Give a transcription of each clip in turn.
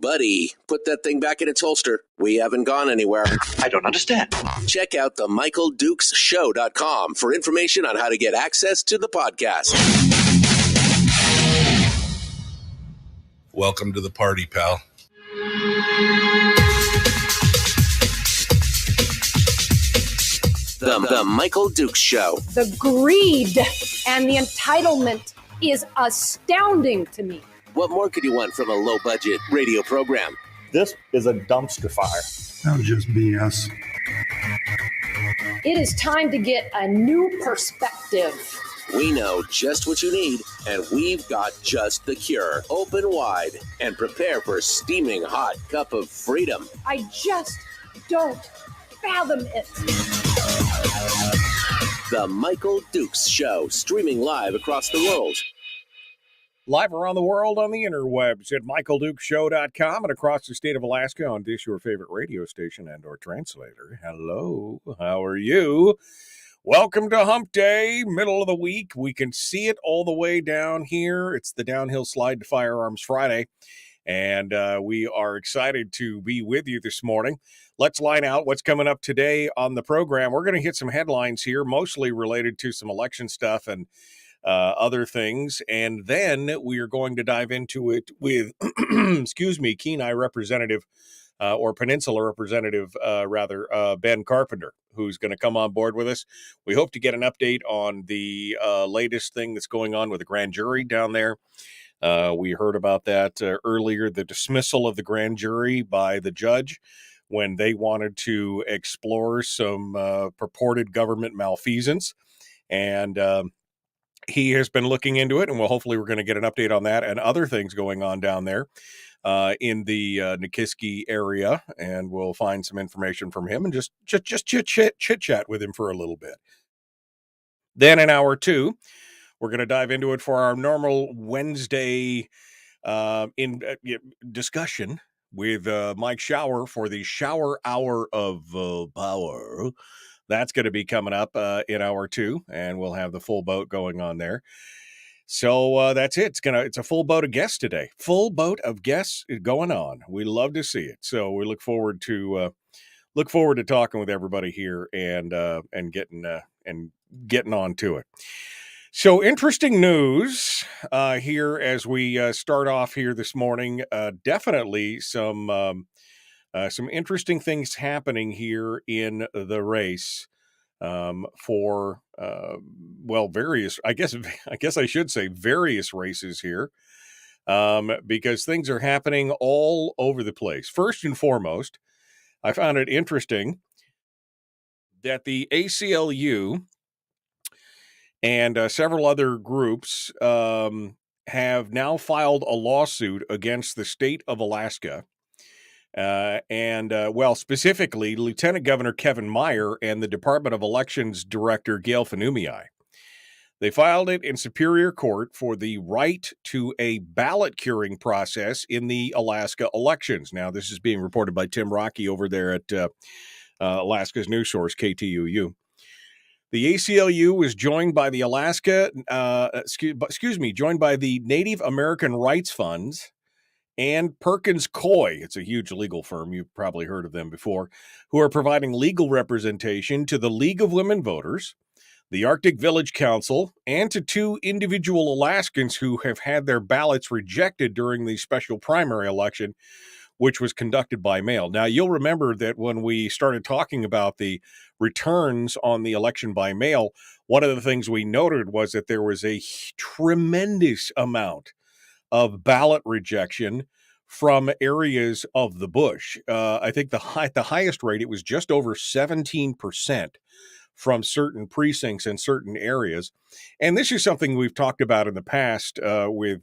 buddy, put that thing back in its holster. We haven't gone anywhere. I don't understand. Check out the MichaelDukesShow.com for information on how to get access to the podcast. Welcome to the party, pal. The Michael Dukes Show. The greed and the entitlement is astounding to me. What more could you want from a low-budget radio program? This is a dumpster fire. That was just BS. It is time to get a new perspective. We know just what you need, and we've got just the cure. Open wide and prepare for a steaming hot cup of freedom. I just don't fathom it. The Michael Dukes Show, streaming live across the world. Live around the world on the interwebs at MichaelDukesShow.com and across the state of Alaska on Dish, your favorite radio station and or translator. Hello, how are you? Welcome to Hump Day, middle of the week. We can see it all the way down here. It's the Downhill Slide to Firearms Friday, and we are excited to be with you this morning. Let's line out what's coming up today on the program. We're going to hit some headlines here, mostly related to some election stuff and other things, and then we are going to dive into it with, Kenai representative, or Peninsula representative, Ben Carpenter, who's going to come on board with us. We hope to get an update on the latest thing that's going on with the grand jury down there. We heard about that earlier, the dismissal of the grand jury by the judge when they wanted to explore some purported government malfeasance, and he has been looking into it, and hopefully we're going to get an update on that and other things going on down there in the Nikiski area, and we'll find some information from him and just chit-chat with him for a little bit. Then in hour two, we're going to dive into it for our normal Wednesday discussion with Mike Shower for the Shower Hour of Power. That's going to be coming up in hour two, and we'll have the full boat going on there. So that's it. It's a full boat of guests today. Full boat of guests going on. We love to see it. So we look forward to talking with everybody here and getting on to it. So interesting news here as we start off here this morning. Definitely some interesting things happening here in the race for various. I guess I should say various races here because things are happening all over the place. First and foremost, I found it interesting that the ACLU and several other groups have now filed a lawsuit against the state of Alaska. Specifically, Lieutenant Governor Kevin Meyer and the Department of Elections Director Gail Fanumii. They filed it in Superior Court for the right to a ballot curing process in the Alaska elections. Now, this is being reported by Tim Rocky over there at Alaska's news source, KTUU. The ACLU was joined by the joined by the Native American Rights Funds and Perkins Coie, it's a huge legal firm, you've probably heard of them before, who are providing legal representation to the League of Women Voters, the Arctic Village Council, and to two individual Alaskans who have had their ballots rejected during the special primary election, which was conducted by mail. Now, you'll remember that when we started talking about the returns on the election by mail, one of the things we noted was that there was a tremendous amount of ballot rejection from areas of the bush. I think the highest rate, it was just over 17% from certain precincts in certain areas. And this is something we've talked about in the past with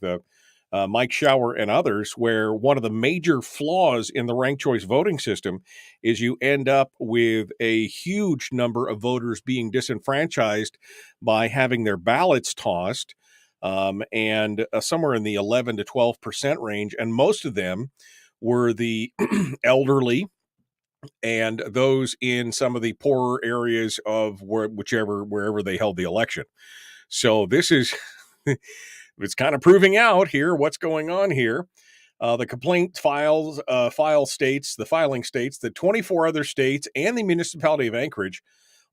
Mike Shower and others, where one of the major flaws in the ranked choice voting system is you end up with a huge number of voters being disenfranchised by having their ballots tossed, and somewhere in the 11 to 12% range. And most of them were the elderly and those in some of the poorer areas of wherever they held the election. So this is, it's kind of proving out here what's going on here. The complaint file states that 24 other states and the municipality of Anchorage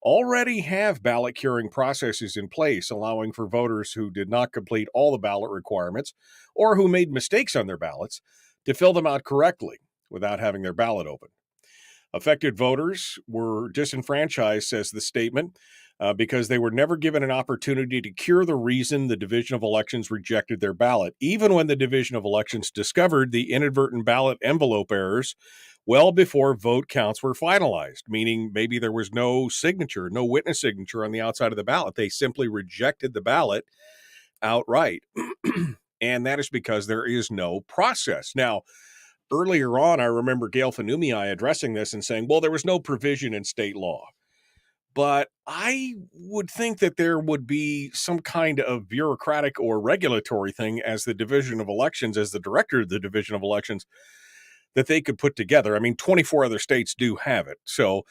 already have ballot curing processes in place, allowing for voters who did not complete all the ballot requirements or who made mistakes on their ballots to fill them out correctly without having their ballot open. Affected voters were disenfranchised, says the statement, because they were never given an opportunity to cure the reason the Division of Elections rejected their ballot, even when the Division of Elections discovered the inadvertent ballot envelope errors well before vote counts were finalized, meaning maybe there was no signature, no witness signature on the outside of the ballot. They simply rejected the ballot outright. And that is because there is no process. Now, earlier on, I remember Gail Fanumii addressing this and saying, well, there was no provision in state law. But I would think that there would be some kind of bureaucratic or regulatory thing as the Division of Elections, as the director of the Division of Elections, that they could put together. I mean, 24 other states do have it. So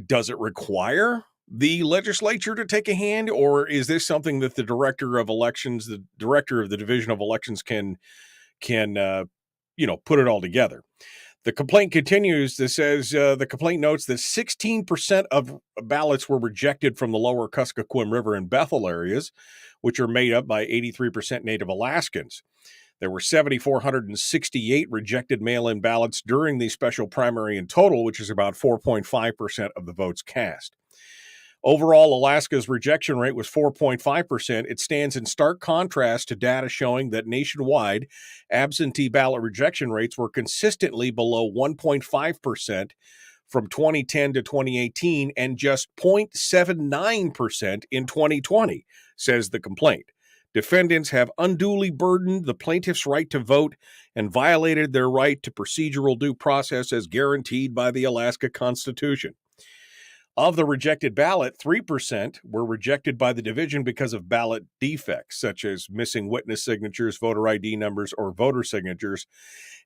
does it require the legislature to take a hand, or is this something that the director of elections, the director of the Division of Elections can put it all together? The complaint continues. This says the complaint notes that 16% of ballots were rejected from the lower Kuskokwim River and Bethel areas, which are made up by 83% Native Alaskans. There were 7,468 rejected mail-in ballots during the special primary in total, which is about 4.5% of the votes cast. Overall, Alaska's rejection rate was 4.5%. It stands in stark contrast to data showing that nationwide absentee ballot rejection rates were consistently below 1.5% from 2010 to 2018 and just 0.79% in 2020, says the complaint. Defendants have unduly burdened the plaintiff's right to vote and violated their right to procedural due process as guaranteed by the Alaska Constitution. Of the rejected ballot, 3% were rejected by the division because of ballot defects, such as missing witness signatures, voter ID numbers, or voter signatures.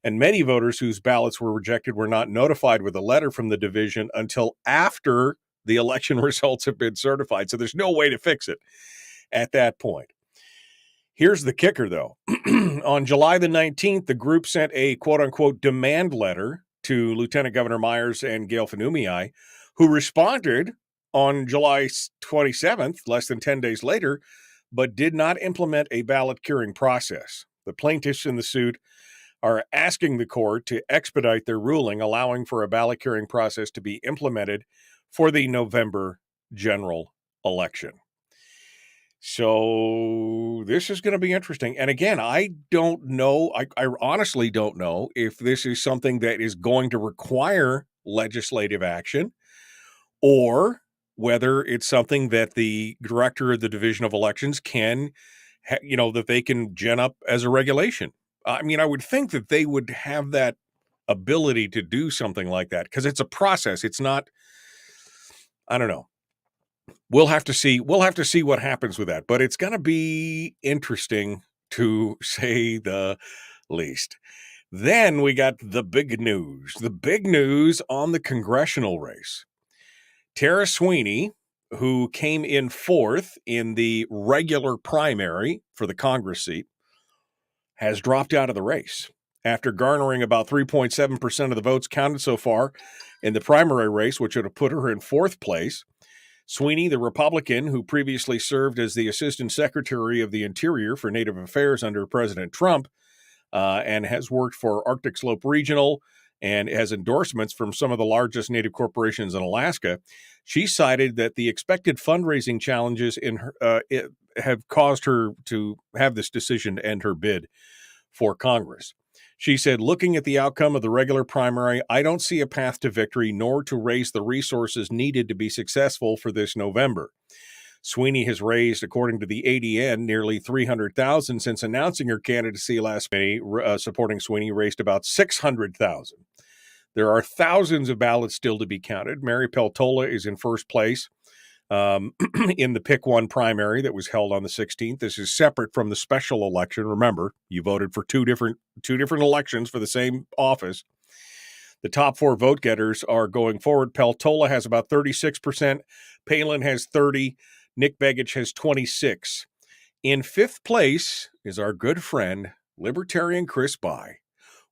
And many voters whose ballots were rejected were not notified with a letter from the division until after the election results have been certified. So there's no way to fix it at that point. Here's the kicker, though. On July the 19th, the group sent a quote-unquote demand letter to Lieutenant Governor Myers and Gail Fanumii, who responded on July 27th, less than 10 days later, but did not implement a ballot curing process. The plaintiffs in the suit are asking the court to expedite their ruling, allowing for a ballot curing process to be implemented for the November general election. So this is going to be interesting. And again, I don't know, I honestly don't know if this is something that is going to require legislative action, or whether it's something that the director of the Division of Elections can, that they can gen up as a regulation. I mean, I would think that they would have that ability to do something like that because it's a process. It's not, I don't know. We'll have to see what happens with that, but it's going to be interesting to say the least. Then we got the big news on the congressional race. Tara Sweeney, who came in fourth in the regular primary for the Congress seat, has dropped out of the race after garnering about 3.7% of the votes counted so far in the primary race, which would have put her in fourth place. Sweeney, the Republican who previously served as the Assistant Secretary of the Interior for Native Affairs under President Trump, and has worked for Arctic Slope Regional and has endorsements from some of the largest Native corporations in Alaska, she cited that the expected fundraising challenges in her have caused her to have this decision to end her bid for Congress. She said, looking at the outcome of the regular primary, I don't see a path to victory nor to raise the resources needed to be successful for this November. Sweeney has raised, according to the ADN, nearly $300,000 since announcing her candidacy last May. Supporting Sweeney raised about $600,000. There are thousands of ballots still to be counted. Mary Peltola is in first place in the Pick One primary that was held on the 16th. This is separate from the special election. Remember, you voted for two different elections for the same office. The top four vote getters are going forward. Peltola has about 36%. Palin has 30%. Nick Begich has 26%. In fifth place is our good friend, Libertarian Chris By,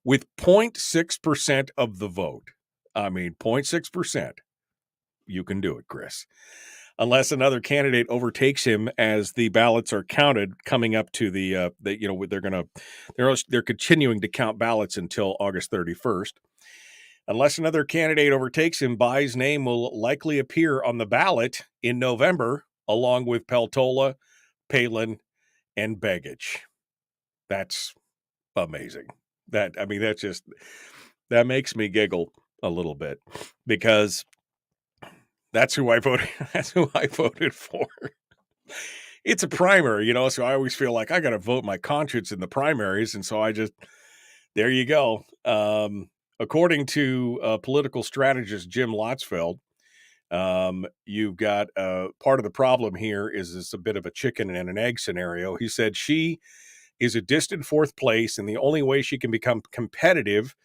with 0.6% of the vote. I mean, 0.6%. You can do it, Chris. Unless another candidate overtakes him as the ballots are counted coming up to they're continuing to count ballots until August 31st. Unless another candidate overtakes him, Bai's name will likely appear on the ballot in November, along with Peltola, Palin, and Begich. That's amazing. That makes me giggle a little bit because that's who I voted. That's who I voted for. It's a primary, so I always feel like I got to vote my conscience in the primaries. And so there you go. According to political strategist Jim Lotzfeld, you've got part of the problem here is it's a bit of a chicken and an egg scenario. He said she is a distant fourth place, and the only way she can become competitive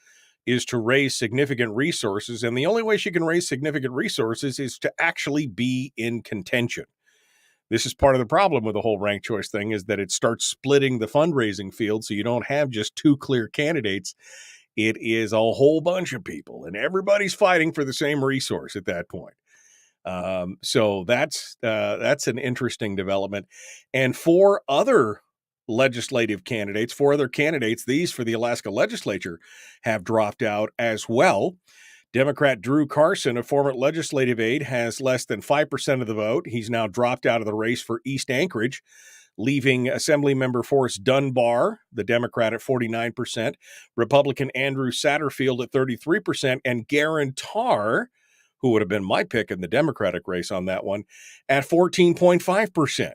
is to raise significant resources. And the only way she can raise significant resources is to actually be in contention. This is part of the problem with the whole ranked choice thing, is that it starts splitting the fundraising field. So you don't have just two clear candidates. It is a whole bunch of people, and everybody's fighting for the same resource at that point. So that's an interesting development. And four other candidates, these for the Alaska legislature, have dropped out as well. Democrat Drew Carson, a former legislative aide, has less than 5% of the vote. He's now dropped out of the race for East Anchorage, leaving Assemblymember Forrest Dunbar, the Democrat, at 49%, Republican Andrew Satterfield at 33%, and Garen Tarr, who would have been my pick in the Democratic race on that one, at 14.5%.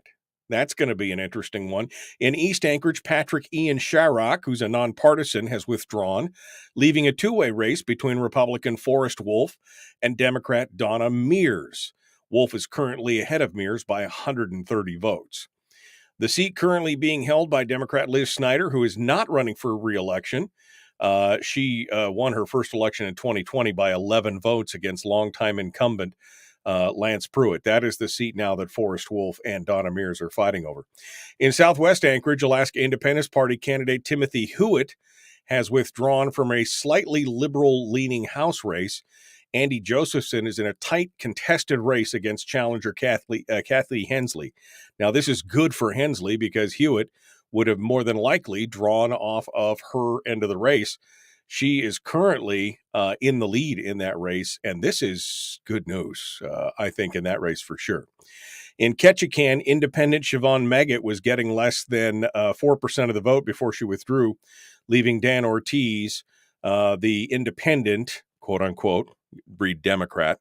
That's going to be an interesting one. In East Anchorage, Patrick Ian Sharrock, who's a nonpartisan, has withdrawn, leaving a two-way race between Republican Forrest Wolf and Democrat Donna Mears. Wolf is currently ahead of Mears by 130 votes. The seat currently being held by Democrat Liz Snyder, who is not running for re-election. She won her first election in 2020 by 11 votes against longtime incumbent Lance Pruitt. That is the seat now that Forrest Wolf and Donna Mears are fighting over. In Southwest Anchorage, Alaska Independence Party candidate Timothy Hewitt has withdrawn from a slightly liberal-leaning House race. Andy Josephson is in a tight, contested race against challenger Kathy Hensley. Now, this is good for Hensley because Hewitt would have more than likely drawn off of her end of the race. She is currently in the lead in that race, and this is good news, I think, in that race for sure. In Ketchikan, independent Siobhan Meggett was getting less than 4% of the vote before she withdrew, leaving Dan Ortiz, the independent, quote-unquote, breed Democrat,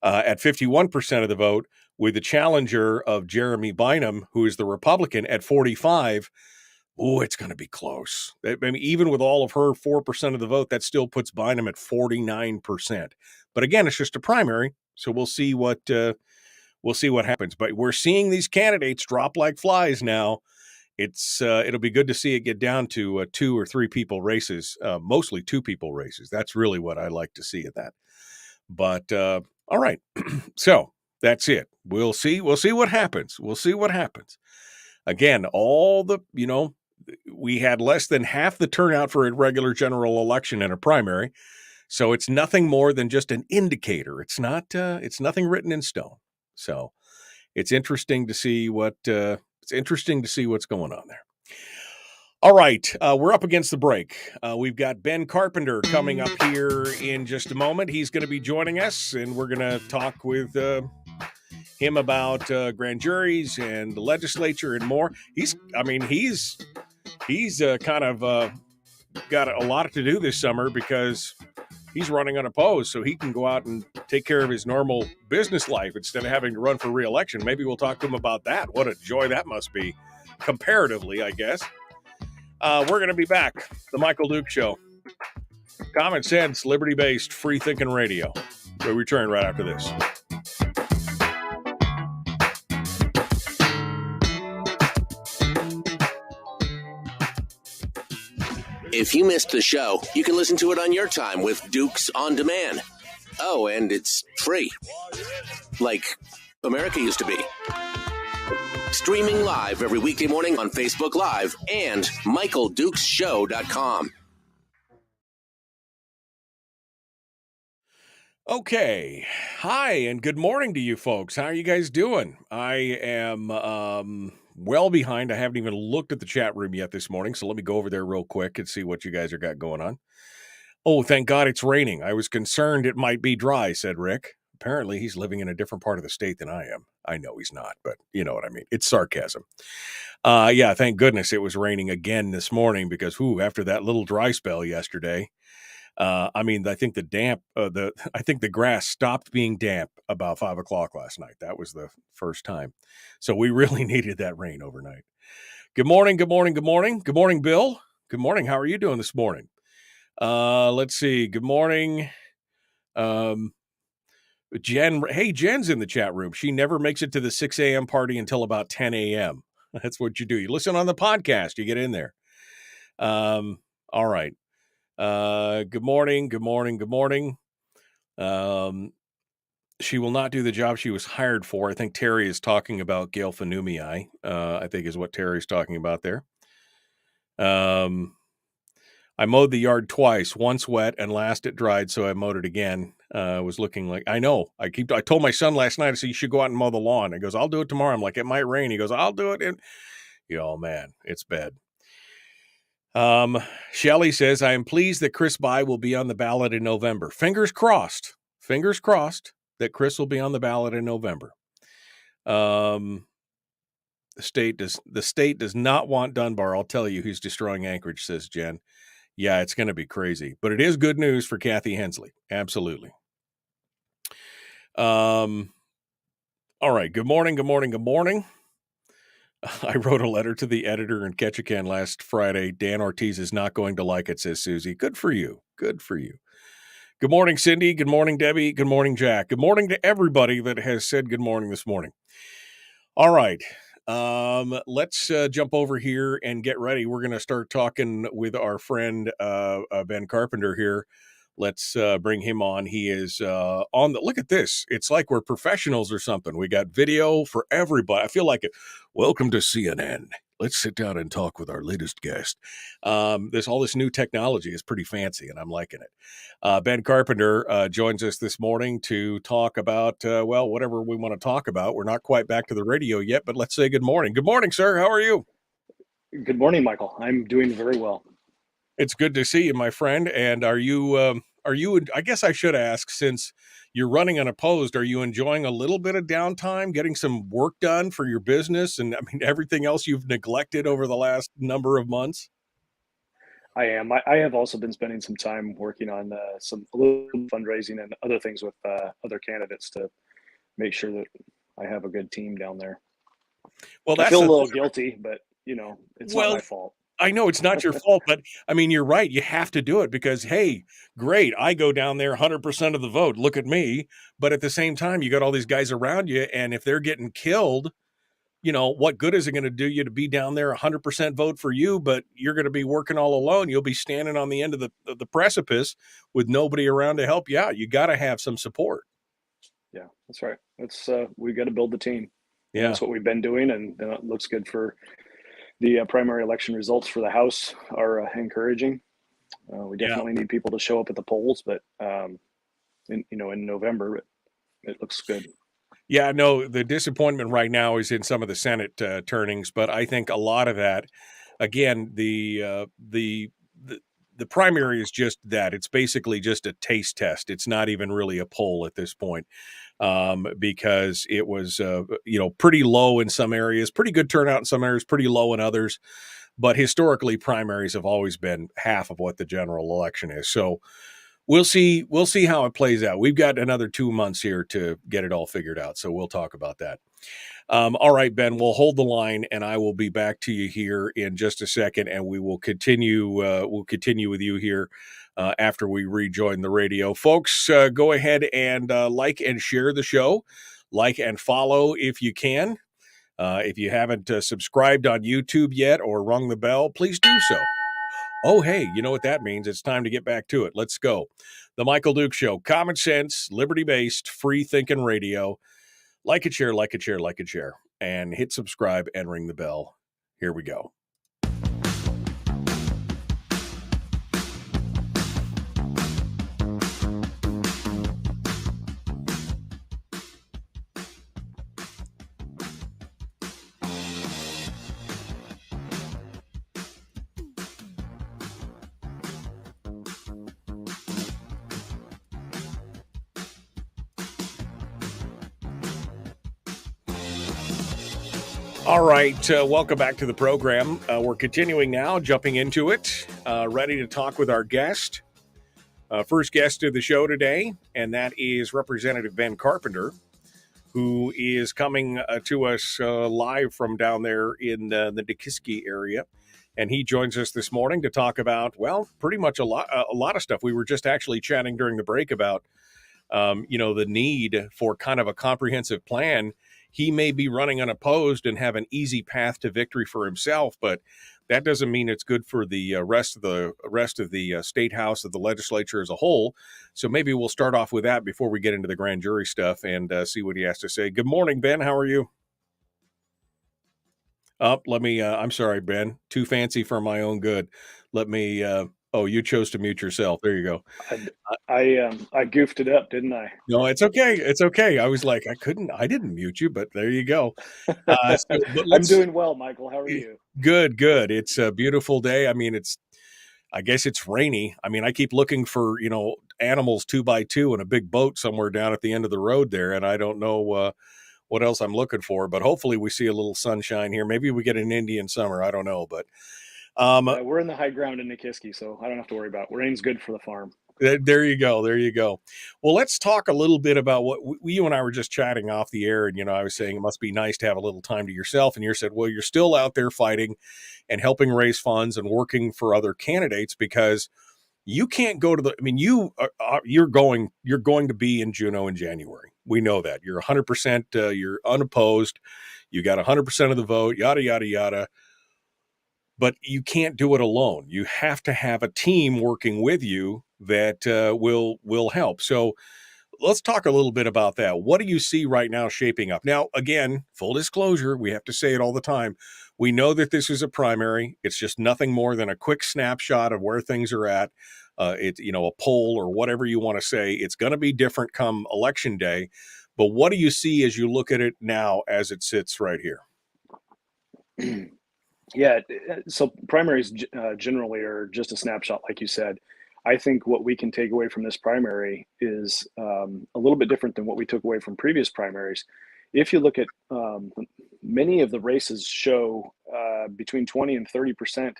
at 51% of the vote, with the challenger of Jeremy Bynum, who is the Republican, at 45%. Oh, it's going to be close. I mean, even with all of her 4% of the vote, that still puts Bynum at 49%. But again, it's just a primary, so we'll see what happens. But we're seeing these candidates drop like flies now. It'll be good to see it get down to 2 or 3 people races, mostly 2 people races. That's really what I like to see at that. But all right, so that's it. We'll see what happens. Again, we had less than half the turnout for a regular general election in a primary, so it's nothing more than just an indicator. It's nothing written in stone. So it's interesting to see what's going on there. All right, we're up against the break. We've got Ben Carpenter coming up here in just a moment. He's going to be joining us, and we're going to talk with him about grand juries and the legislature and more. He's kind of got a lot to do this summer because he's running unopposed, so he can go out and take care of his normal business life instead of having to run for re-election. Maybe we'll talk to him about that. What a joy that must be, comparatively, I guess. We're going to be back. The Michael Duke Show. Common sense, liberty-based, free-thinking radio. We'll return right after this. If you missed the show, you can listen to it on your time with Dukes On Demand. Oh, and it's free. Like America used to be. Streaming live every weekday morning on Facebook Live and MichaelDukesShow.com. Okay. Hi, and good morning to you folks. How are you guys doing? I am well behind. I haven't even looked at the chat room yet this morning, so let me go over there real quick and see what you guys are got going on. Oh, thank God it's raining. I was concerned it might be dry, said Rick. Apparently, he's living in a different part of the state than I am. I know he's not, but you know what I mean. It's sarcasm. Yeah, thank goodness it was raining again this morning because, after that little dry spell yesterday, I mean, I think I think the grass stopped being damp about 5 o'clock last night. That was the first time. So we really needed that rain overnight. Good morning. Good morning. Good morning. Good morning, Bill. Good morning. How are you doing this morning? Let's see. Good morning. Jen. Hey, Jen's in the chat room. She never makes it to the 6 a.m. party until about 10 a.m. That's what you do. You listen on the podcast. You get in there. All right. Good morning. Good morning. Good morning. She will not do the job she was hired for. I think Terry is talking about Gail Fanumii, I think is what Terry's talking about there. I mowed the yard twice, once wet and last it dried, so I mowed it again. Was looking like, I know. I told my son last night, I said, you should go out and mow the lawn. He goes, I'll do it tomorrow. I'm like, it might rain. He goes, I'll do it. And oh man, it's bad. Shelley says, I am pleased that Chris By will be on the ballot in November. Fingers crossed that Chris will be on the ballot in November. The state does not want Dunbar. I'll tell you, he's destroying Anchorage, says Jen. Yeah, it's going to be crazy, but it is good news for Kathy Hensley. Absolutely. All right. Good morning. Good morning. Good morning. I wrote a letter to the editor in Ketchikan last Friday. Dan Ortiz is not going to like it, says Susie. Good for you. Good for you. Good morning, Cindy. Good morning, Debbie. Good morning, Jack. Good morning to everybody that has said good morning this morning. All right. Let's jump over here and get ready. We're going to start talking with our friend Ben Carpenter here. Let's bring him on. He is on the, look at this. It's like we're professionals or something. We got video for everybody. I feel like it. Welcome to CNN. Let's sit down and talk with our latest guest. There's all this new technology. It's pretty fancy, and I'm liking it. Ben Carpenter joins us this morning to talk about, whatever we want to talk about. We're not quite back to the radio yet, but let's say good morning. Good morning, sir. How are you? Good morning, Michael. I'm doing very well. It's good to see you, my friend. And are you, I guess I should ask, since you're running unopposed, are you enjoying a little bit of downtime, getting some work done for your business? And I mean, everything else you've neglected over the last number of months? I am. I have also been spending some time working on a little fundraising and other things with other candidates to make sure that I have a good team down there. Well, I feel a little guilty, but it's not my fault. I know it's not your fault, but I mean, you're right. You have to do it because, hey, great. I go down there 100% of the vote. Look at me. But at the same time, you got all these guys around you. And if they're getting killed, what good is it going to do you to be down there 100% vote for you, but you're going to be working all alone. You'll be standing on the end of the precipice with nobody around to help you out. You got to have some support. Yeah, that's right. We got to build the team. Yeah. That's what we've been doing. And it looks good for the primary election results for the House are encouraging. We definitely need people to show up at the polls, but in November, it looks good. Yeah, no, the disappointment right now is in some of the Senate turnings, but I think a lot of that, again, the primary is just that. It's basically just a taste test. It's not even really a poll at this point. Because it was, pretty low in some areas, pretty good turnout in some areas, pretty low in others. But historically, primaries have always been half of what the general election is. So we'll see how it plays out. We've got another 2 months here to get it all figured out. So we'll talk about that. All right, Ben, we'll hold the line and I will be back to you here in just a second. And we will continue. We'll continue with you here after we rejoin the radio. Folks, go ahead and like and share the show. Like and follow if you can. If you haven't subscribed on YouTube yet or rung the bell, please do so. Oh, hey, you know what that means? It's time to get back to it. Let's go. The Michael Duke Show. Common sense, liberty-based, free-thinking radio. Like it, share, like it, share, like it, share. And hit subscribe and ring the bell. Here we go. All right, welcome back to the program. We're continuing now, jumping into it, ready to talk with our guest. First guest of the show today, and that is Representative Ben Carpenter, who is coming to us live from down there in the Nikiski area. And he joins us this morning to talk about, well, pretty much a lot of stuff. We were just actually chatting during the break about, the need for kind of a comprehensive plan. He may be running unopposed and have an easy path to victory for himself, but that doesn't mean it's good for the rest of the state house of the legislature as a whole. So maybe we'll start off with that before we get into the grand jury stuff and see what he has to say. Good morning, Ben. How are you? I'm sorry, Ben. Too fancy for my own good. Let me. You chose to mute yourself. There you go. I goofed it up, didn't I? No, it's okay. It's okay. I was like, I didn't mute you, but there you go. I'm doing well, Michael. How are you? Good. It's a beautiful day. I mean, I guess it's rainy. I mean, I keep looking for, animals 2x2 in a big boat somewhere down at the end of the road there. And I don't know what else I'm looking for, but hopefully we see a little sunshine here. Maybe we get an Indian summer. I don't know, but we're in the high ground in Nikiski, so I don't have to worry about it. Rain's good for the farm. There you go. Well, let's talk a little bit about what you and I were just chatting off the air. And, I was saying it must be nice to have a little time to yourself. And you said, well, you're still out there fighting and helping raise funds and working for other candidates because you can't go to you're going to be in Juneau in January. We know that. You're 100%, you're unopposed. You got 100% of the vote, yada, yada, yada. But you can't do it alone. You have to have a team working with you that will help. So let's talk a little bit about that. What do you see right now shaping up? Now, again, full disclosure, we have to say it all the time. We know that this is a primary. It's just nothing more than a quick snapshot of where things are at. It's, a poll or whatever you want to say. It's going to be different come election day. But what do you see as you look at it now as it sits right here? Yeah, so primaries generally are just a snapshot, like you said. I think what we can take away from this primary is a little bit different than what we took away from previous primaries. If you look at many of the races show between 20 and 30%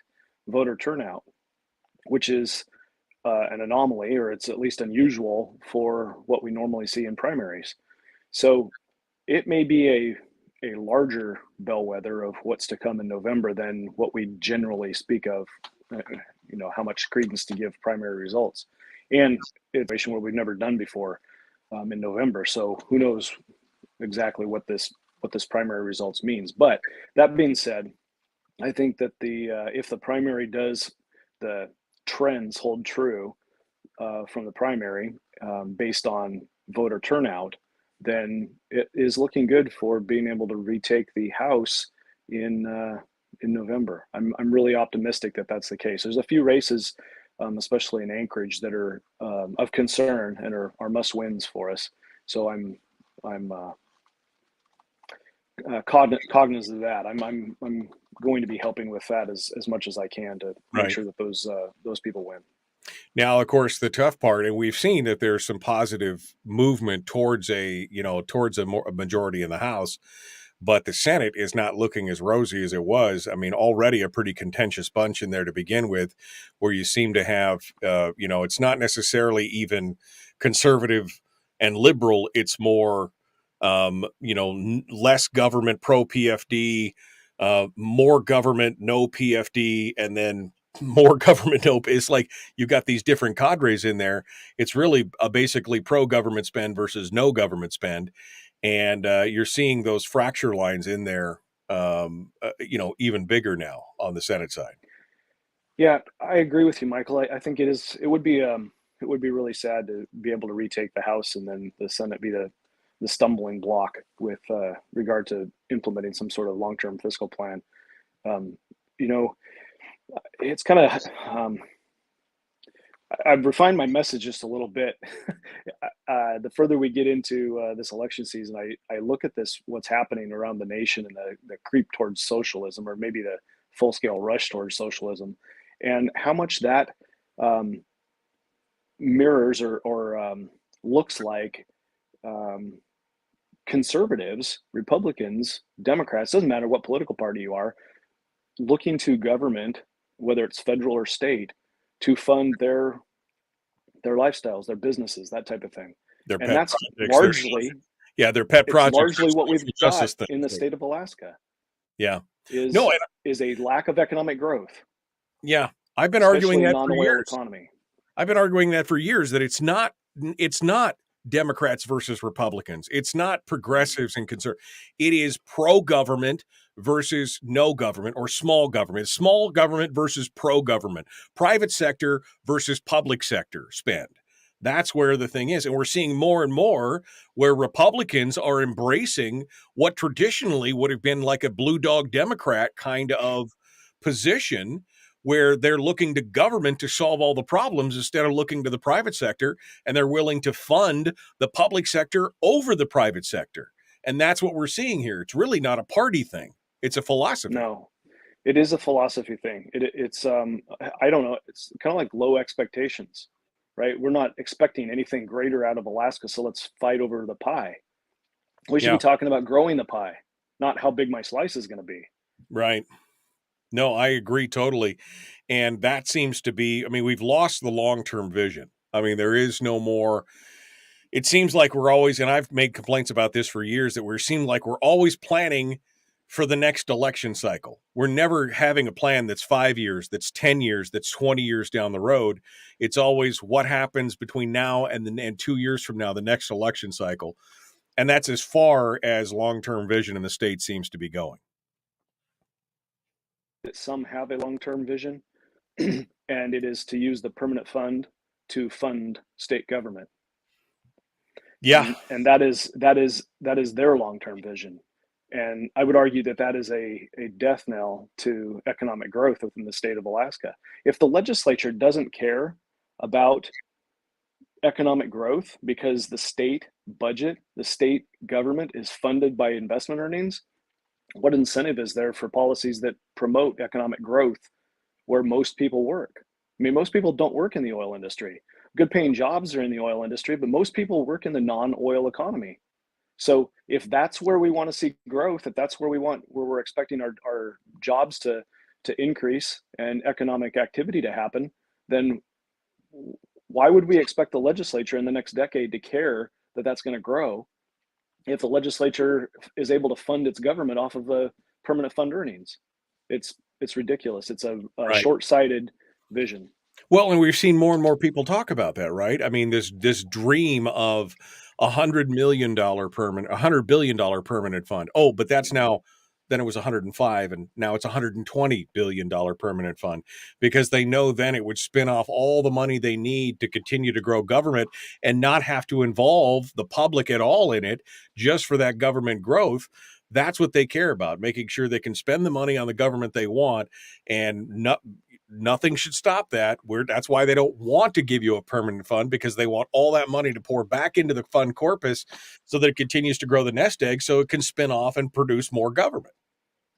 voter turnout, which is an anomaly, or it's at least unusual for what we normally see in primaries. So it may be a larger bellwether of what's to come in November than what we generally speak of, how much credence to give primary results, and situation where we've never done before in November. So who knows exactly what this primary results means. But that being said, I think that if the primary does, the trends hold true from the primary based on voter turnout, then it is looking good for being able to retake the House in November. I'm really optimistic that that's the case. There's a few races, especially in Anchorage, that are of concern and are must wins for us. So I'm cognizant of that. I'm going to be helping with that as much as I can to make sure that those people win. Now, of course, the tough part, and we've seen that there's some positive movement towards a majority in the House, but the Senate is not looking as rosy as it was. I mean, already a pretty contentious bunch in there to begin with, where you seem to have, it's not necessarily even conservative and liberal. It's more, less government pro PFD, more government no PFD, and then more government help. It's like you've got these different cadres in there. It's really basically pro-government spend versus no government spend. And you're seeing those fracture lines in there, even bigger now on the Senate side. Yeah, I agree with you, Michael. I think it would be really sad to be able to retake the House and then the Senate be the stumbling block with regard to implementing some sort of long-term fiscal plan. It's kind of I've refined my message just a little bit. The further we get into this election season, I look at what's happening around the nation and the creep towards socialism, or maybe the full-scale rush towards socialism, and how much that mirrors or looks like conservatives, Republicans, Democrats, doesn't matter what political party you are, looking to government, whether it's federal or state, to fund their lifestyles, their businesses, that type of thing. Their And pet that's projects, largely their pet it's projects, largely what we've social got justice things. in the state of Alaska. Yeah. Is No, a lack of economic growth. yeah. I've been arguing especially that for non-oil years. economy. I've been arguing that for years, that it's not Democrats versus Republicans. It's not progressives and conservatives. It is pro-government versus no government, or small government. Small government versus pro-government. Private sector versus public sector spend. That's where the thing is. And we're seeing more and more where Republicans are embracing what traditionally would have been like a blue dog Democrat kind of position, where they're looking to government to solve all the problems instead of looking to the private sector, and they're willing to fund the public sector over the private sector. And that's what we're seeing here. It's really not a party thing. It's a philosophy. No, it is a philosophy thing. It's I don't know. It's kind of like low expectations, right? We're not expecting anything greater out of Alaska, so let's fight over the pie. We should be talking about growing the pie, not how big my slice is going to be. Right. No, I agree totally. And that seems to be, I mean, we've lost the long-term vision. I mean, there is no more. It seems like we're always, and I've made complaints about this for years, that we seem like we're always planning for the next election cycle. We're never having a plan that's 5 years, that's 10 years, that's 20 years down the road. It's always what happens between now and 2 years from now, the next election cycle. And that's as far as long-term vision in the state seems to be going. That some have a long-term vision, and it is to use the permanent fund to fund state government. Yeah. And that is their long-term vision. And I would argue that is a death knell to economic growth within the state of Alaska. If the legislature doesn't care about economic growth because the state budget, the state government is funded by investment earnings, what incentive is there for policies that promote economic growth where most people work? I mean, most people don't work in the oil industry. Good paying jobs are in the oil industry, but most people work in the non-oil economy. So if that's where we want to see growth, if that's where we're expecting our jobs to increase and economic activity to happen, then why would we expect the legislature in the next decade to care that that's going to grow if the legislature is able to fund its government off of the permanent fund earnings? It's ridiculous. It's a Right. short-sighted vision. Well, and we've seen more and more people talk about that, right? I mean, this dream of $100 billion permanent fund. Oh, but that's now, then it was 105, and now it's $120 billion permanent fund, because they know then it would spin off all the money they need to continue to grow government and not have to involve the public at all in it, just for that government growth. That's what they care about, making sure they can spend the money on the government they want, and nothing should stop that. That's why they don't want to give you a permanent fund, because they want all that money to pour back into the fund corpus so that it continues to grow the nest egg, so it can spin off and produce more government.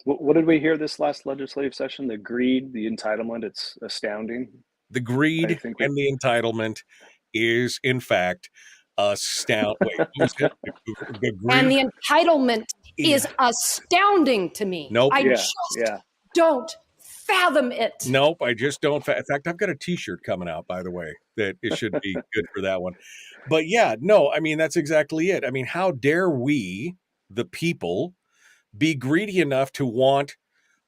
What did we hear this last legislative session? The greed, the entitlement, it's astounding. The greed and the entitlement is, in fact, astounding. And the entitlement is astounding to me. Nope. I don't fathom it. Nope, I just don't. In fact, I've got a T-shirt coming out, by the way, that it should be good for that one. But yeah, no, I mean, that's exactly it. I mean, how dare we, the people, be greedy enough to want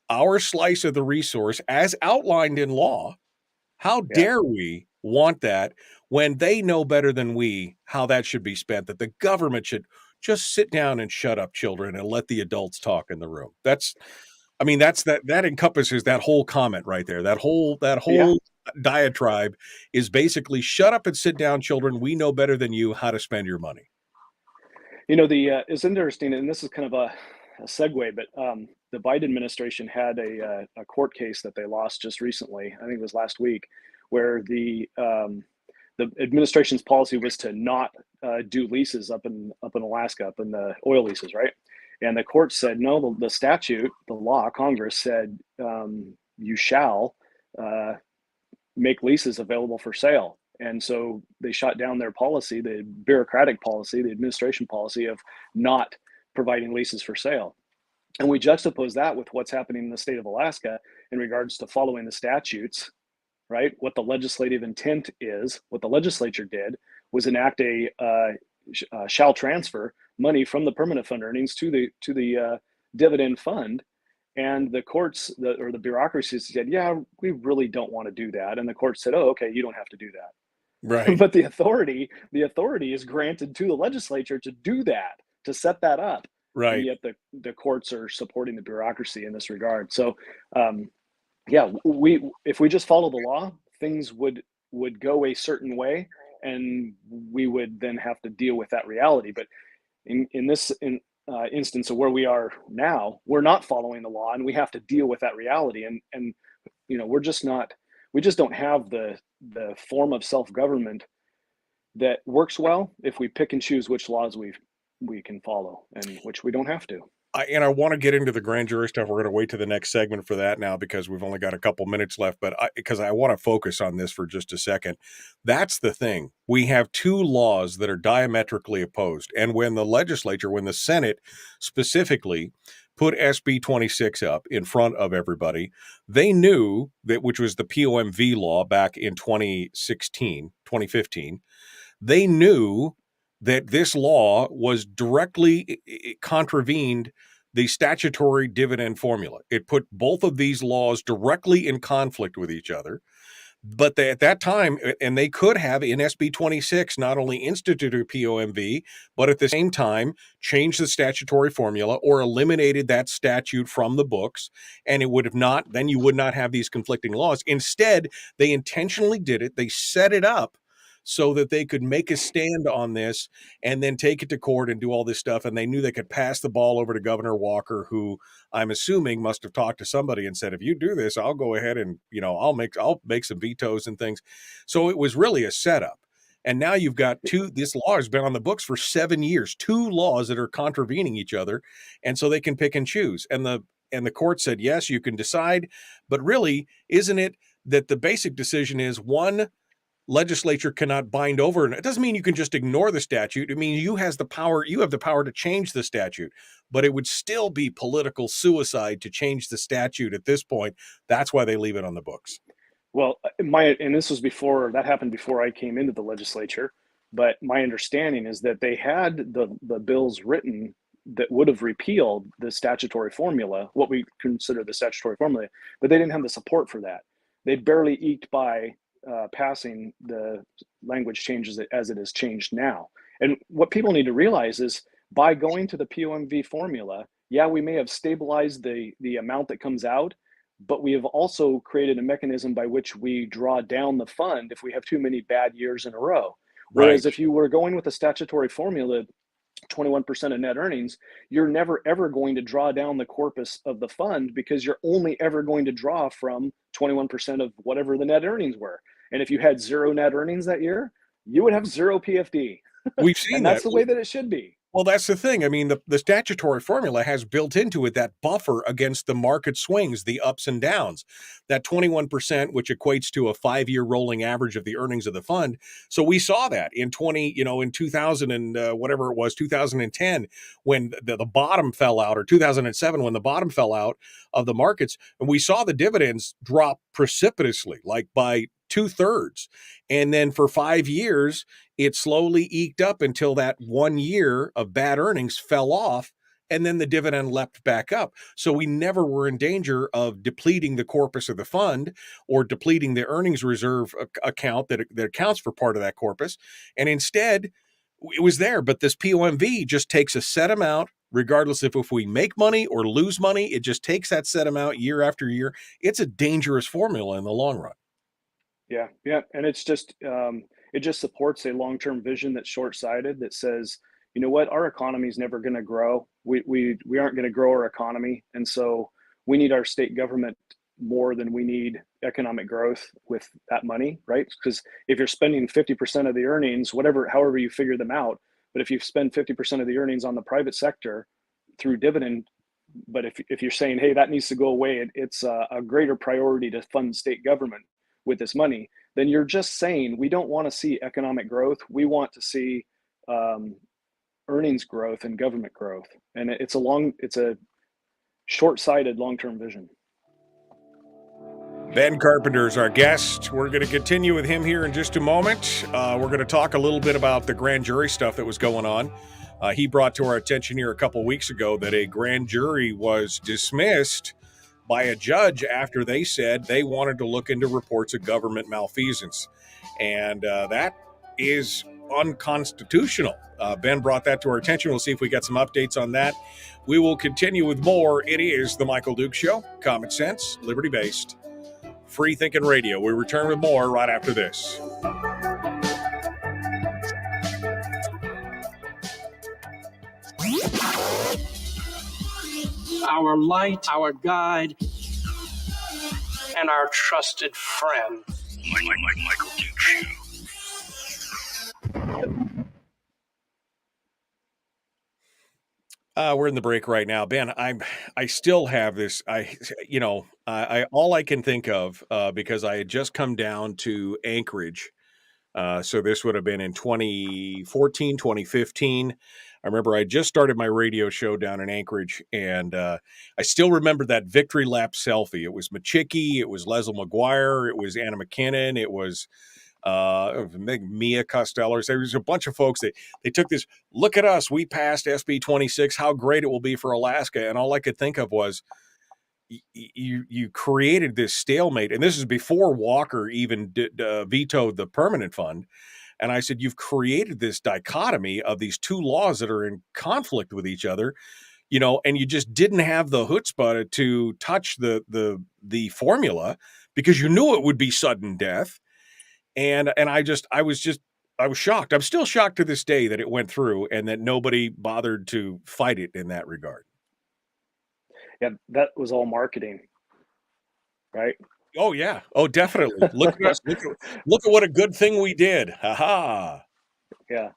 our slice of the resource as outlined in law? How dare we want that when they know better than we how that should be spent, that the government should just sit down and shut up children and let the adults talk in the room? That encompasses that whole comment right there. That whole diatribe is basically, shut up and sit down, children. We know better than you how to spend your money. You know, it's interesting, and this is kind of a segue, but the Biden administration had a court case that they lost just recently. I think it was last week, where the administration's policy was to not do leases up in Alaska, up in the oil leases, right? And the court said, no, the statute, the law, Congress said, you shall make leases available for sale. And so they shot down their policy, the bureaucratic policy, the administration policy of not providing leases for sale. And we juxtapose that with what's happening in the state of Alaska in regards to following the statutes, right? What the legislative intent is, what the legislature did was enact a shall transfer money from the permanent fund earnings to the dividend fund. And the courts or the bureaucracy said, yeah, we really don't want to do that. And the court said, oh, okay, you don't have to do that. Right. But the authority is granted to the legislature to do that, to set that up. Right. And yet the courts are supporting the bureaucracy in this regard. So, yeah, if we just follow the law, things would go a certain way, and we would then have to deal with that reality. But in this instance of where we are now, we're not following the law, and we have to deal with that reality. And you know, we just don't have the form of self-government that works well if we pick and choose which laws we can follow and which we don't have to. I want to get into the grand jury stuff. We're going to wait to the next segment for that now because we've only got a couple minutes left. But because I want to focus on this for just a second. That's the thing. We have two laws that are diametrically opposed. And when the Senate specifically put SB 26 up in front of everybody, they knew that, which was the POMV law back in 2015, they knew that this law was directly contravened the statutory dividend formula. It put both of these laws directly in conflict with each other. But at that time, and they could have in SB 26 not only instituted POMV, but at the same time changed the statutory formula or eliminated that statute from the books, and it would have not, then you would not have these conflicting laws. Instead, they intentionally did it. They set it up so that they could make a stand on this and then take it to court and do all this stuff. And they knew they could pass the ball over to Governor Walker, who I'm assuming must have talked to somebody and said, if you do this, I'll go ahead and, you know, I'll make some vetoes and things. So it was really a setup. And now you've got this law has been on the books for 7 years, two laws that are contravening each other. And so they can pick and choose. And the court said, yes, you can decide. But really, isn't it that the basic decision is one legislature cannot bind over, and it doesn't mean you can just ignore the statute. It means you have the power to change the statute, but it would still be political suicide to change the statute at this point. That's why they leave it on the books. Well, this was that happened before I came into the legislature, but my understanding is that they had the bills written that would have repealed the statutory formula, what we consider the statutory formula, but they didn't have the support for that. They barely eked by passing the language changes as it is changed now. And what people need to realize is by going to the POMV formula, yeah, we may have stabilized the amount that comes out, but we have also created a mechanism by which we draw down the fund if we have too many bad years in a row. Whereas if you were going with a statutory formula, 21% of net earnings, you're never ever going to draw down the corpus of the fund because you're only ever going to draw from 21% of whatever the net earnings were. And if you had zero net earnings that year, you would have zero PFD. We've seen and that's the way that it should be. Well, that's the thing. I mean, the statutory formula has built into it that buffer against the market swings, the ups and downs, that 21%, which equates to a 5-year rolling average of the earnings of the fund. So we saw that in 2000 and whatever it was, 2010, when the bottom fell out, or 2007, when the bottom fell out of the markets, and we saw the dividends drop precipitously, like by 2/3. And then for 5 years, it slowly eked up until that 1 year of bad earnings fell off, and then the dividend leapt back up. So we never were in danger of depleting the corpus of the fund or depleting the earnings reserve account that accounts for part of that corpus. And instead, it was there. But this POMV just takes a set amount, regardless of if we make money or lose money. It just takes that set amount year after year. It's a dangerous formula in the long run. Yeah. And it's just, it just supports a long-term vision that's short-sighted, that says, you know what, our economy is never going to grow. We aren't going to grow our economy. And so we need our state government more than we need economic growth with that money, right? Because if you're spending 50% of the earnings, however you figure them out, but if you spend 50% of the earnings on the private sector through dividend, but if you're saying, hey, that needs to go away, it's a greater priority to fund state government with this money, then you're just saying we don't want to see economic growth. We want to see earnings growth and government growth. And it's a short-sighted long-term vision. Ben Carpenter is our guest. We're going to continue with him here in just a moment. We're going to talk a little bit about the grand jury stuff that was going on. He brought to our attention here a couple weeks ago that a grand jury was dismissed by a judge after they said they wanted to look into reports of government malfeasance. And that is unconstitutional. Ben brought that to our attention. We'll see if we get some updates on that. We will continue with more. It is The Michael Duke Show. Common sense, liberty-based, free-thinking radio. We return with more right after this. Our light, our guide, and our trusted friend. Michael Duke Show. We're in the break right now, Ben. I still have this. I all I can think of because I had just come down to Anchorage. So this would have been in 2014, 2015. I remember I just started my radio show down in Anchorage, and I still remember that victory lap selfie. It was Machicki, it was Leslie McGuire, it was Anna McKinnon, it was Mia Costello. There was a bunch of folks that they took this, look at us, we passed SB 26, how great it will be for Alaska. And all I could think of was, you created this stalemate, and this is before Walker even vetoed the permanent fund. And I said, you've created this dichotomy of these two laws that are in conflict with each other, and you just didn't have the chutzpah to touch the formula because you knew it would be sudden death. And I was shocked. I'm still shocked to this day that it went through and that nobody bothered to fight it in that regard. Yeah, that was all marketing, right? Oh yeah. Oh, definitely. Look at us. Look at what a good thing we did. Ha ha. Yeah.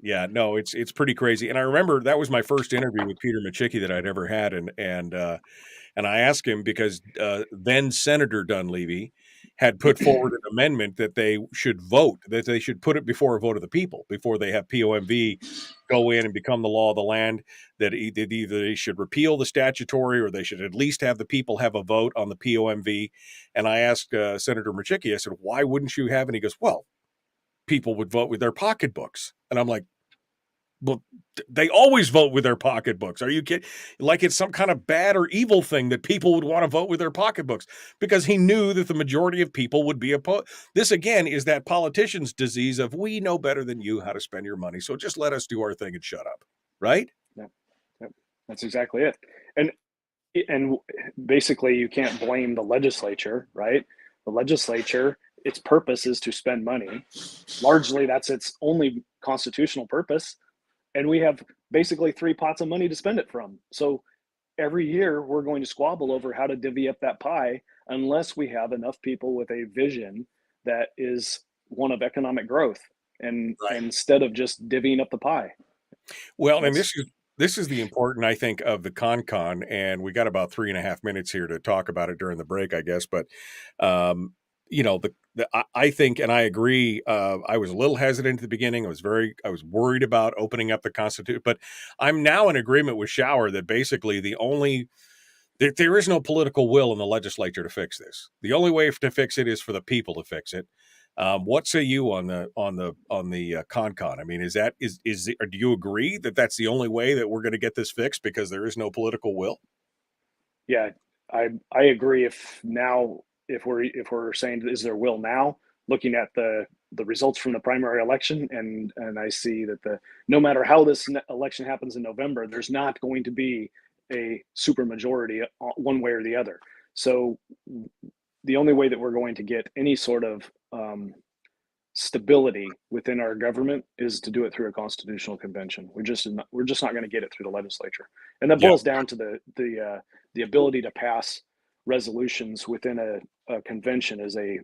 Yeah. No, it's pretty crazy. And I remember that was my first interview with Peter Machicki that I'd ever had, and I asked him because then Senator Dunleavy had put forward an amendment that they should vote, that they should put it before a vote of the people, before they have POMV go in and become the law of the land, that either they should repeal the statutory or they should at least have the people have a vote on the POMV. And I asked Senator Machicki, I said, why wouldn't you have? And he goes, well, people would vote with their pocketbooks. And I'm like, well, they always vote with their pocketbooks. Are you kidding? Like it's some kind of bad or evil thing that people would want to vote with their pocketbooks, because he knew that the majority of people would be opposed. This, again, is that politician's disease of we know better than you how to spend your money, so just let us do our thing and shut up, right? Yeah. That's exactly it. And basically, you can't blame the legislature, right? The legislature, its purpose is to spend money. Largely, that's its only constitutional purpose. And we have basically 3 pots of money to spend it from. So every year we're going to squabble over how to divvy up that pie unless we have enough people with a vision that is one of economic growth, and Right. instead of just divvying up the pie. Well, and this is the important, I think, of the con, and we got about 3.5 minutes here to talk about it during the break, I guess. But I think, and I agree. I was a little hesitant at the beginning. I was worried about opening up the Constitution, but I'm now in agreement with Shower that basically there is no political will in the legislature to fix this. The only way to fix it is for the people to fix it. What say you on the con? I mean, do you agree that that's the only way that we're going to get this fixed because there is no political will? Yeah, I agree. If we're saying, is there will now, looking at the results from the primary election, and I see that no matter how this election happens in November, there's not going to be a super majority one way or the other. So the only way that we're going to get any sort of stability within our government is to do it through a constitutional convention. We're just not going to get it through the legislature, and that boils down to the ability to pass resolutions within a convention is a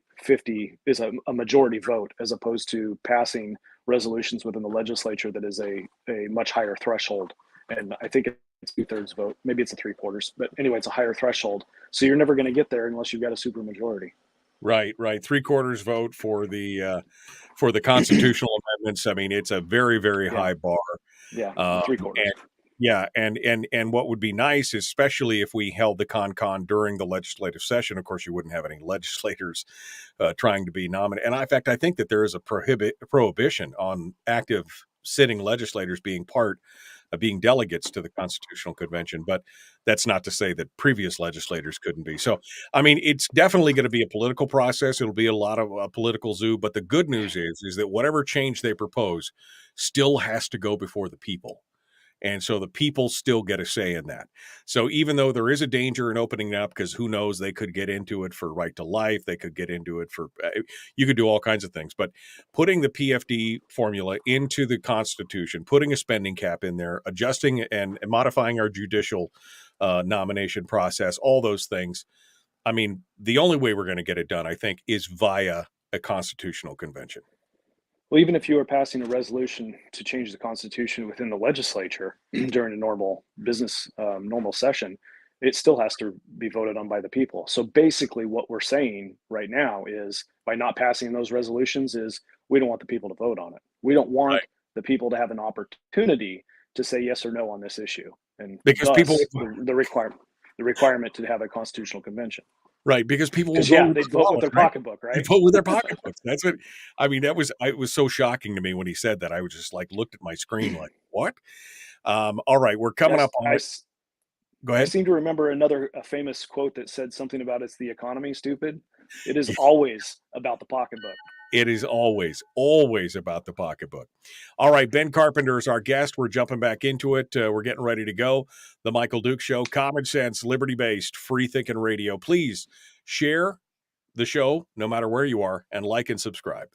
majority vote, as opposed to passing resolutions within the legislature that is a much higher threshold. And I think it's 2/3 vote, maybe it's a 3/4, but anyway, it's a higher threshold. So you're never going to get there unless you've got a super majority. Right. 3/4 vote for the constitutional amendments. I mean, it's a very, very Yeah. high bar. Yeah, Um, 3/4. and yeah, and what would be nice, especially if we held the con during the legislative session. Of course, you wouldn't have any legislators trying to be nominated. And in fact, I think that there is a prohibition on active sitting legislators being delegates to the Constitutional Convention. But that's not to say that previous legislators couldn't be. So, I mean, it's definitely going to be a political process. It'll be a lot of political zoo. But the good news is that whatever change they propose still has to go before the people. And so the people still get a say in that. So even though there is a danger in opening up, because who knows, they could get into it for right to life. They could get into it for, you could do all kinds of things. But putting the PFD formula into the Constitution, putting a spending cap in there, adjusting and modifying our judicial nomination process, all those things. I mean, the only way we're going to get it done, I think, is via a constitutional convention. Well, even if you are passing a resolution to change the Constitution within the legislature during a normal business, normal session, it still has to be voted on by the people. So basically what we're saying right now is by not passing those resolutions is we don't want the people to vote on it. We don't want the people to have an opportunity to say yes or no on this issue. And because thus, people the requirement to have a constitutional convention. Right, because people will Because they vote with their pocketbook, They right? vote with their pocketbooks. That's what I mean. It was so shocking to me when he said that. I was just like looked at my screen like, what? All right, we're coming up on it. Go I ahead. seem to remember a famous quote that said something about it's the economy, stupid. It is always about the pocketbook. It is always about the pocketbook. All right, Ben Carpenter is our guest. We're jumping back into it. We're getting ready to go. The Michael Duke Show, common sense, liberty-based, free-thinking radio. Please share the show, no matter where you are, and like and subscribe.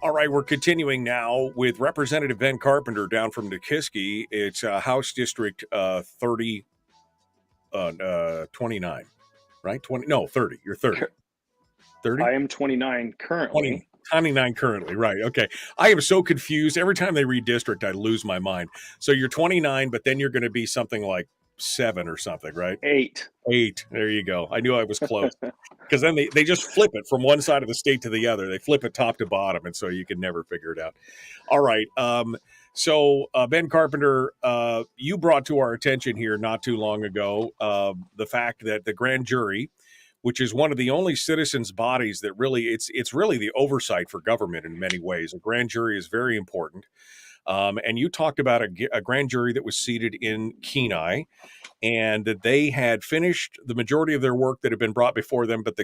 All right, we're continuing now with Representative Ben Carpenter down from Nikiski. It's House District 29, right? 30. You're 30. 30? I am 29 currently. 29 currently, right. Okay. I am so confused. Every time they read district, I lose my mind. So you're 29, but then you're going to be something like 7 or something, right? 8. There you go. I knew I was close. Because then they just flip it from one side of the state to the other. They flip it top to bottom, and so you can never figure it out. All right. So Ben Carpenter, you brought to our attention here not too long ago the fact that the grand jury, which is one of the only citizens' bodies that really, it's really the oversight for government in many ways. A grand jury is very important. And you talked about a grand jury that was seated in Kenai, and that they had finished the majority of their work that had been brought before them, but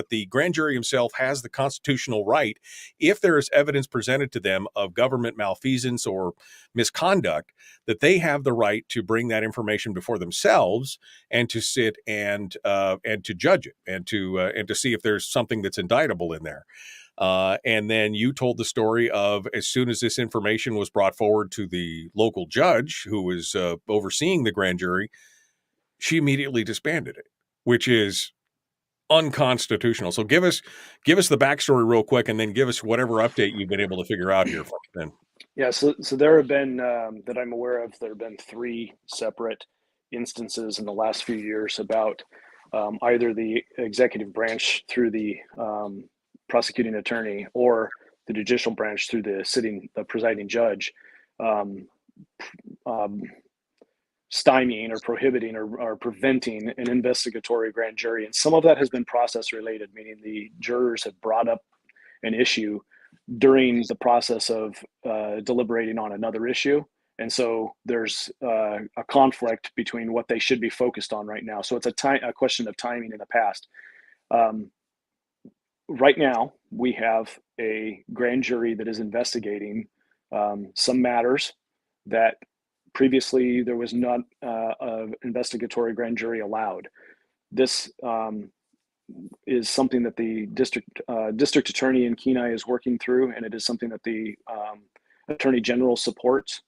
the grand jury himself has the constitutional right, if there is evidence presented to them of government malfeasance or misconduct, that they have the right to bring that information before themselves and to sit and to judge it and to see if there's something that's indictable in there. And then you told the story of as soon as this information was brought forward to the local judge who was overseeing the grand jury, she immediately disbanded it, which is unconstitutional. So give us the backstory real quick, and then give us whatever update you've been able to figure out here. Then. Yeah, so there have been, that I'm aware of, there have been 3 separate instances in the last few years about either the executive branch through the prosecuting attorney or the judicial branch through the presiding judge stymieing or prohibiting or preventing an investigatory grand jury. And some of that has been process related, meaning the jurors have brought up an issue during the process of deliberating on another issue. And so there's a conflict between what they should be focused on right now. So it's a question of timing in the past. Right now, we have a grand jury that is investigating some matters that previously there was not an investigatory grand jury allowed. This is something that the district attorney in Kenai is working through, and it is something that the attorney general supports.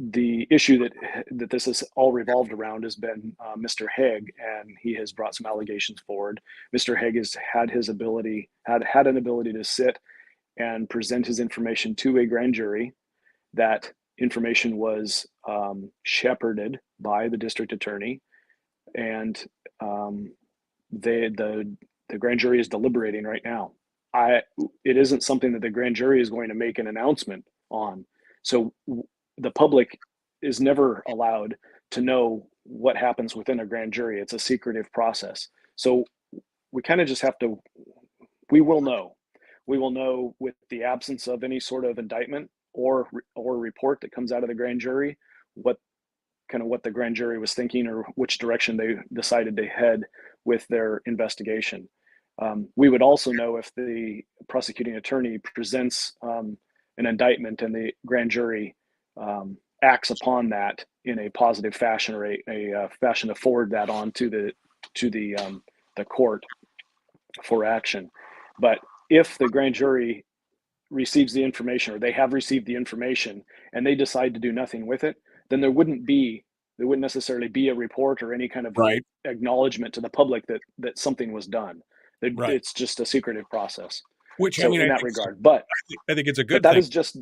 the issue that this has all revolved around has been Mr. Haig, and he has brought some allegations forward. Mr. Haig has had an ability to sit and present his information to a grand jury. That information was shepherded by the district attorney, and the grand jury is deliberating right now. It isn't something that the grand jury is going to make an announcement on. So the public is never allowed to know what happens within a grand jury. It's a secretive process. So we kind of just have to, we will know with the absence of any sort of indictment or report that comes out of the grand jury, what the grand jury was thinking or which direction they decided to head with their investigation. We would also know if the prosecuting attorney presents an indictment and the grand jury acts upon that in a positive fashion or a fashion to forward that on to the court for action. But if the grand jury receives the information, or they have received the information, and they decide to do nothing with it, then there wouldn't necessarily be a report or any kind of acknowledgement to the public that something was done. It's just a secretive process. Which, so in that regard, but I think it's a good thing. That is just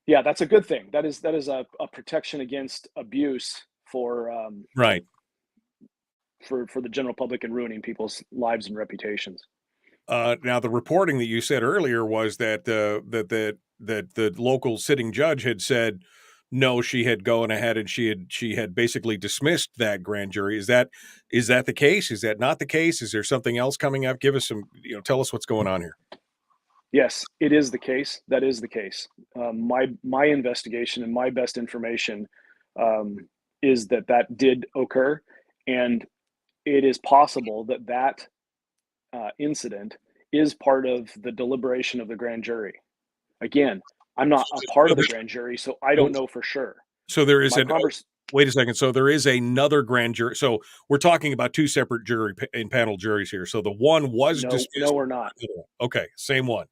yeah, that's a good thing. That is a protection against abuse for for the general public and ruining people's lives and reputations. Now, the reporting that you said earlier was that the local sitting judge had said no, she had gone ahead and she had basically dismissed that grand jury. Is that the case? Is that not the case? Is there something else coming up? Give us some, tell us what's going on here. Yes, it is the case. That is the case. My investigation and my best information is that did occur, and it is possible that incident is part of the deliberation of the grand jury. Again, I'm not a part of the grand jury, so I don't know for sure. So there is wait a second. So there is another grand jury. So we're talking about two separate panel juries here. So the one was dismissed. No, we're not. Okay, same one.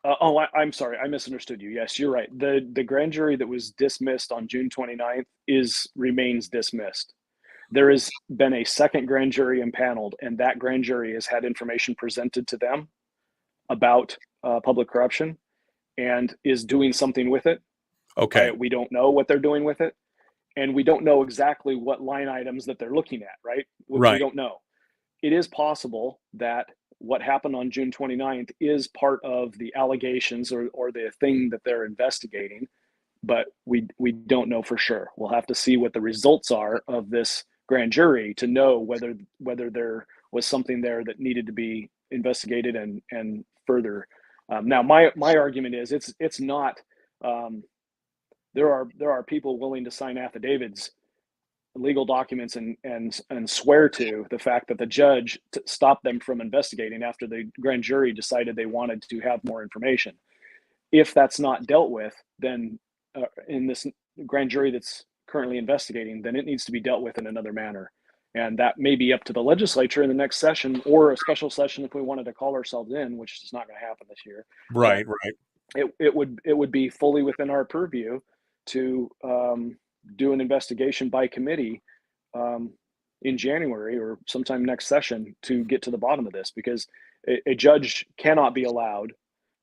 I'm sorry. I misunderstood you. Yes, you're right. The grand jury that was dismissed on June 29th remains dismissed. There has been a second grand jury impaneled, and that grand jury has had information presented to them about public corruption and is doing something with it. Okay. We don't know what they're doing with it, and we don't know exactly what line items that they're looking at, right? We don't know. It is possible that what happened on June 29th is part of the allegations or the thing that they're investigating, but we don't know for sure. We'll have to see what the results are of this grand jury to know whether there was something there that needed to be investigated and further. Now, my argument is it's not. There are people willing to sign affidavits, legal documents, and swear to the fact that the judge stopped them from investigating after the grand jury decided they wanted to have more information. If that's not dealt with, then in this grand jury that's currently investigating, then it needs to be dealt with in another manner. And that may be up to the legislature in the next session, or a special session if we wanted to call ourselves in, which is not going to happen this year. Right. It would be fully within our purview to do an investigation by committee in January or sometime next session to get to the bottom of this, because a judge cannot be allowed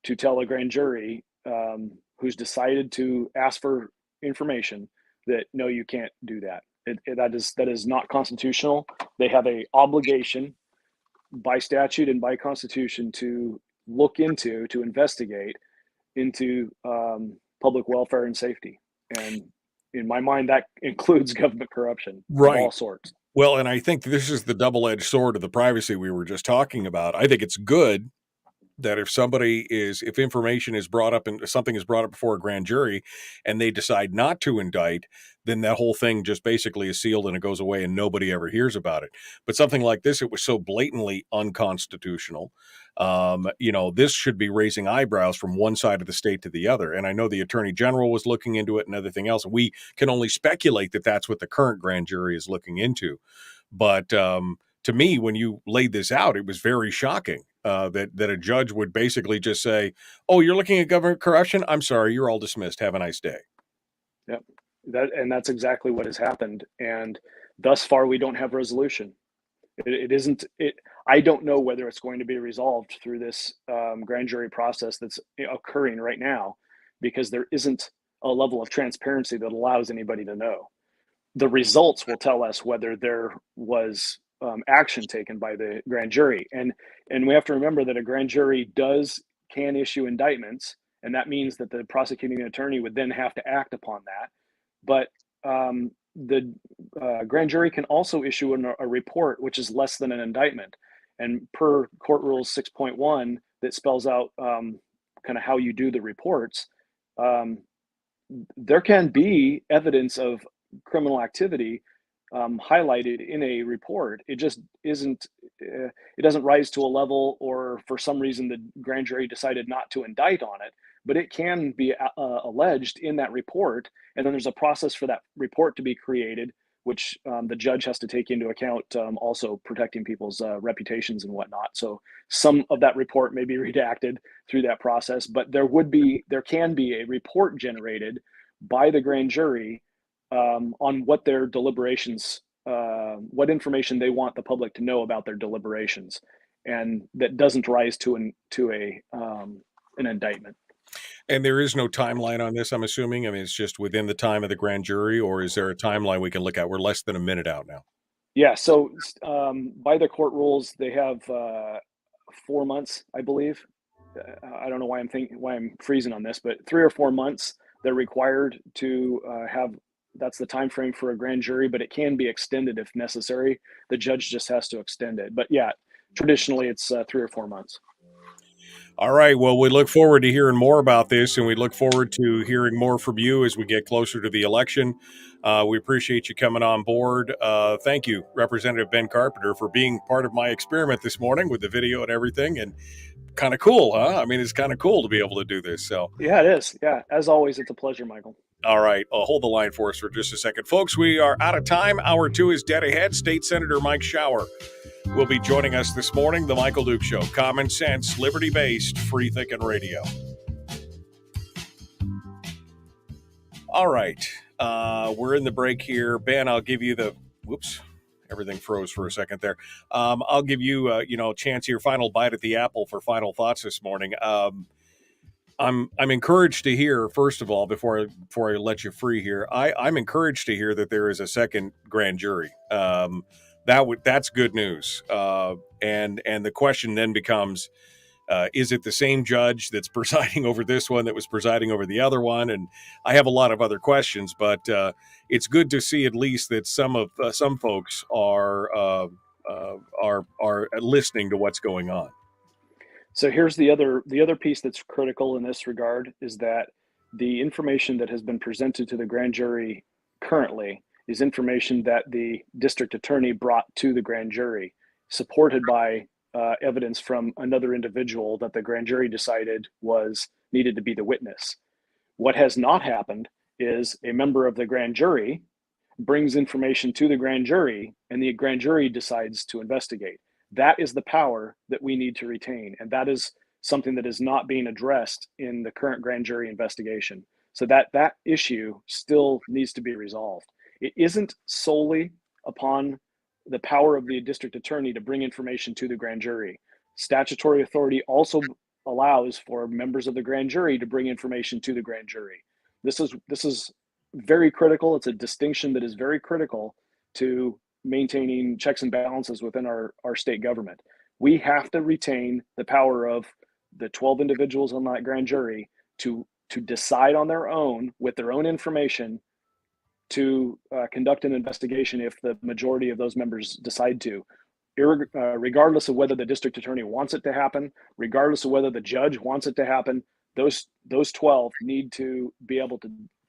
to tell a grand jury who's decided to ask for information that no, you can't do that. That is not constitutional. They have a obligation by statute and by constitution to look into, to investigate into public welfare and safety. And in my mind, that includes government corruption of all sorts. Well, and I think this is the double-edged sword of the privacy we were just talking about. I think it's good that if information is brought up and something is brought up before a grand jury and they decide not to indict, then that whole thing just basically is sealed and it goes away and nobody ever hears about it. But something like this, it was so blatantly unconstitutional. This should be raising eyebrows from one side of the state to the other. And I know the Attorney General was looking into it and everything else. We can only speculate that that's what the current grand jury is looking into. But to me, when you laid this out, it was very shocking that a judge would basically just say, "Oh, you're looking at government corruption? I'm sorry, you're all dismissed. Have a nice day." Yep. That's exactly what has happened. And thus far, we don't have resolution. It isn't. I don't know whether it's going to be resolved through this grand jury process that's occurring right now, because there isn't a level of transparency that allows anybody to know. The results will tell us whether there was action taken by the grand jury, and we have to remember that a grand jury can issue indictments, and that means that the prosecuting attorney would then have to act upon that. But the grand jury can also issue a report, which is less than an indictment. And per Court Rules 6.1, that spells out kind of how you do the reports, there can be evidence of criminal activity highlighted in a report. It just isn't, it doesn't rise to a level, or for some reason the grand jury decided not to indict on it, but it can be alleged in that report. And then there's a process for that report to be created, which the judge has to take into account, also protecting people's reputations and whatnot. So some of that report may be redacted through that process, but there can be a report generated by the grand jury on what their deliberations, what information they want the public to know about their deliberations, and that doesn't rise to an indictment. And there is no timeline on this, I'm assuming. I mean, it's just within the time of the grand jury, or is there a timeline we can look at? We're less than a minute out now. Yeah. So by the court rules, they have 4 months, I believe. I don't know why I'm freezing on this, but 3 or 4 months they're required to have. That's the time frame for a grand jury, but it can be extended if necessary. The judge just has to extend it. But yeah, traditionally it's 3 or 4 months. All right. Well, we look forward to hearing more about this, and we look forward to hearing more from you as we get closer to the election. We appreciate you coming on board. Thank you, Representative Ben Carpenter, for being part of my experiment this morning with the video and everything. And kind of cool, huh? I mean, it's kind of cool to be able to do this. So yeah, it is. Yeah, as always, it's a pleasure, Michael. All right. Hold the line for us for just a second. Folks, we are out of time. Hour 2 is dead ahead. State Senator Mike Shower will be joining us this morning. The Michael Duke Show. Common sense, liberty-based, free-thinking radio. All right. We're in the break here. Ben, I'll give you the... Whoops. Everything froze for a second there. I'll give you, a chance here, final bite at the apple for final thoughts this morning. I'm encouraged to hear, first of all, before I let you free here, I'm encouraged to hear that there is a second grand jury. That's good news. And the question then becomes, is it the same judge that's presiding over this one that was presiding over the other one? And I have a lot of other questions, but it's good to see at least that some folks are listening to what's going on. So here's the other piece that's critical in this regard, is that the information that has been presented to the grand jury currently is information that the district attorney brought to the grand jury, supported by evidence from another individual that the grand jury decided needed to be the witness. What has not happened is a member of the grand jury brings information to the grand jury, and the grand jury decides to investigate. That is the power that we need to retain. And that is something that is not being addressed in the current grand jury investigation. So that issue still needs to be resolved. It isn't solely upon the power of the district attorney to bring information to the grand jury. Statutory authority also allows for members of the grand jury to bring information to the grand jury. This is very critical. It's a distinction that is very critical to maintaining checks and balances within our state government. We have to retain the power of the 12 individuals on that grand jury to decide on their own, with their own information, to conduct an investigation if the majority of those members decide to, regardless of whether the district attorney wants it to happen, regardless of whether the judge wants it to happen. Those 12 need to be able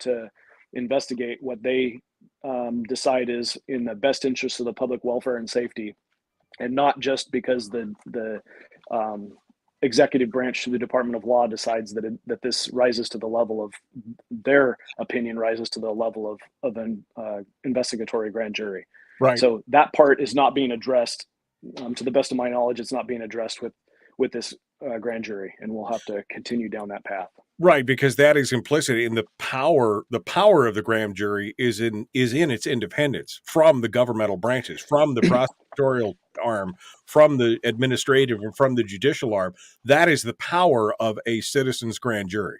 to investigate what they decide is in the best interest of the public welfare and safety, and not just because the executive branch through the Department of Law decides that this rises to the level of, their opinion rises to the level of an investigatory grand jury. Right. So that part is not being addressed. To the best of my knowledge, it's not being addressed with this grand jury, and we'll have to continue down that path. Right, because that is implicit in the power. The power of the grand jury is in its independence from the governmental branches, from the prosecutorial arm, from the administrative, and from the judicial arm. That is the power of a citizens' grand jury.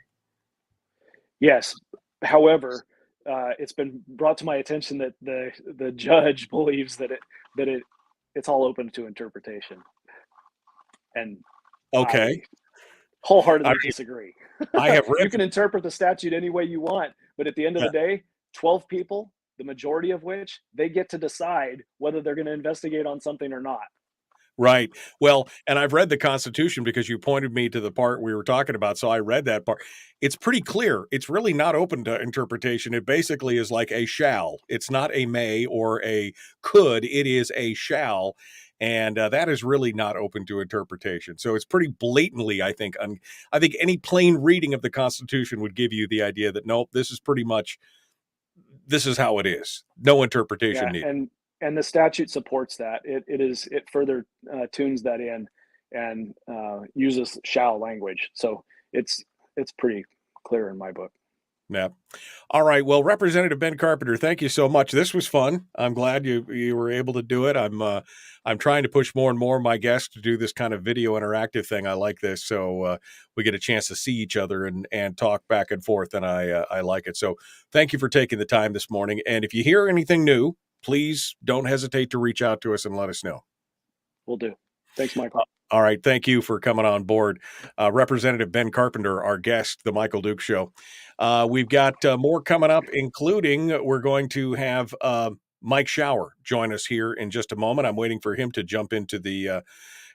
Yes. However, it's been brought to my attention that the judge believes that it's all open to interpretation, and Okay, I wholeheartedly I disagree. I have read. You can interpret the statute any way you want, but at the end of the day, 12 people, the majority of which, they get to decide whether they're going to investigate on something or not. Right. Well, and I've read the Constitution because you pointed me to the part we were talking about. So I read that part. It's pretty clear. It's really not open to interpretation. It basically is like a shall. It's not a may or a could. It is a shall. And that is really not open to interpretation. So it's pretty blatantly, I think, I think any plain reading of the Constitution would give you the idea that, nope, this is how it is. No interpretation needed. And the statute supports that. It further tunes that in and uses shall language. So it's pretty clear in my book. Yeah. All right. Well, Representative Ben Carpenter, thank you so much. This was fun. I'm glad you were able to do it. I'm trying to push more and more of my guests to do this kind of video interactive thing. I like this. So we get a chance to see each other and talk back and forth. And I like it. So thank you for taking the time this morning. And if you hear anything new, please don't hesitate to reach out to us and let us know. Will do. Thanks, Michael. All right. Thank you for coming on board. Representative Ben Carpenter, our guest, The Michael Duke Show. We've got more coming up, including we're going to have Mike Shower join us here in just a moment. I'm waiting for him to jump into the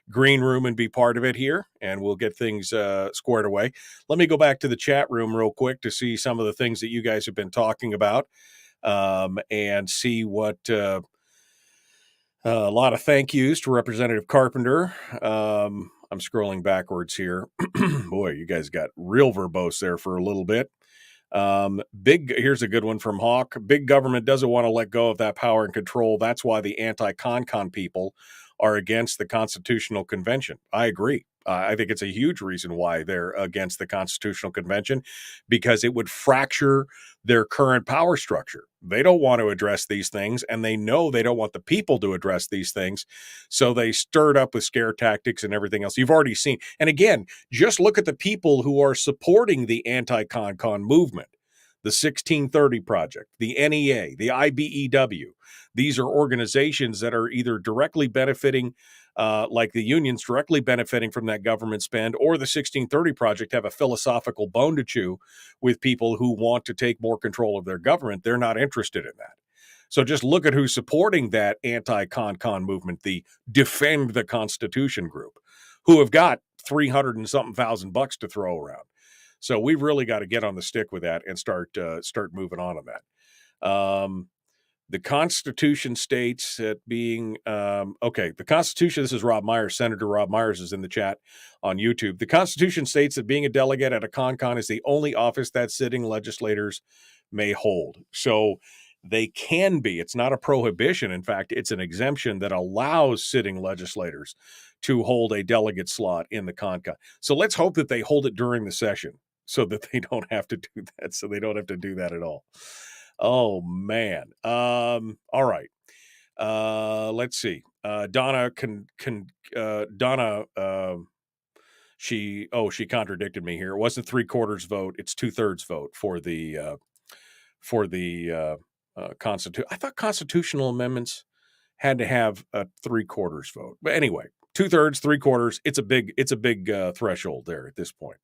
green room and be part of it here, and we'll get things squared away. Let me go back to the chat room real quick to see some of the things that you guys have been talking about. And see what a lot of thank yous to Representative Carpenter. I'm scrolling backwards here. Boy, you guys got real verbose there for a little bit. Here's a good one from Hawk. Big government doesn't want to let go of that power and control. That's why the anti-con people are against the Constitutional Convention. I agree. I think it's a huge reason why they're against the Constitutional Convention, because it would fracture their current power structure. They don't want to address these things, and they know they don't want the people to address these things. So they stirred up with scare tactics and everything else. You've already seen. And again, just look at the people who are supporting the anti-con movement. The 1630 Project, the NEA, the IBEW. These are organizations that are either directly benefiting, like the unions directly benefiting from that government spend, or the 1630 Project have a philosophical bone to chew with people who want to take more control of their government. They're not interested in that. So just look at who's supporting that anti-con movement, the Defend the Constitution group, who have got 300 and something thousand bucks to throw around. So we've really got to get on the stick with that and start moving on that. The Constitution states that being the Constitution. This is Rob Myers. Senator Rob Myers is in the chat on YouTube. The Constitution states that being a delegate at a con is the only office that sitting legislators may hold. So they can be. It's not a prohibition. In fact, it's an exemption that allows sitting legislators to hold a delegate slot in the con. So let's hope that they hold it during the session, so that they don't have to do that. So they don't have to do that at all. Oh, man. All right. Let's see. Donna she contradicted me here. It wasn't 3/4 vote. It's 2/3 vote for the Constitution. I thought constitutional amendments had to have a 3/4 vote. But anyway, 2/3, 3/4. It's a big threshold there at this point.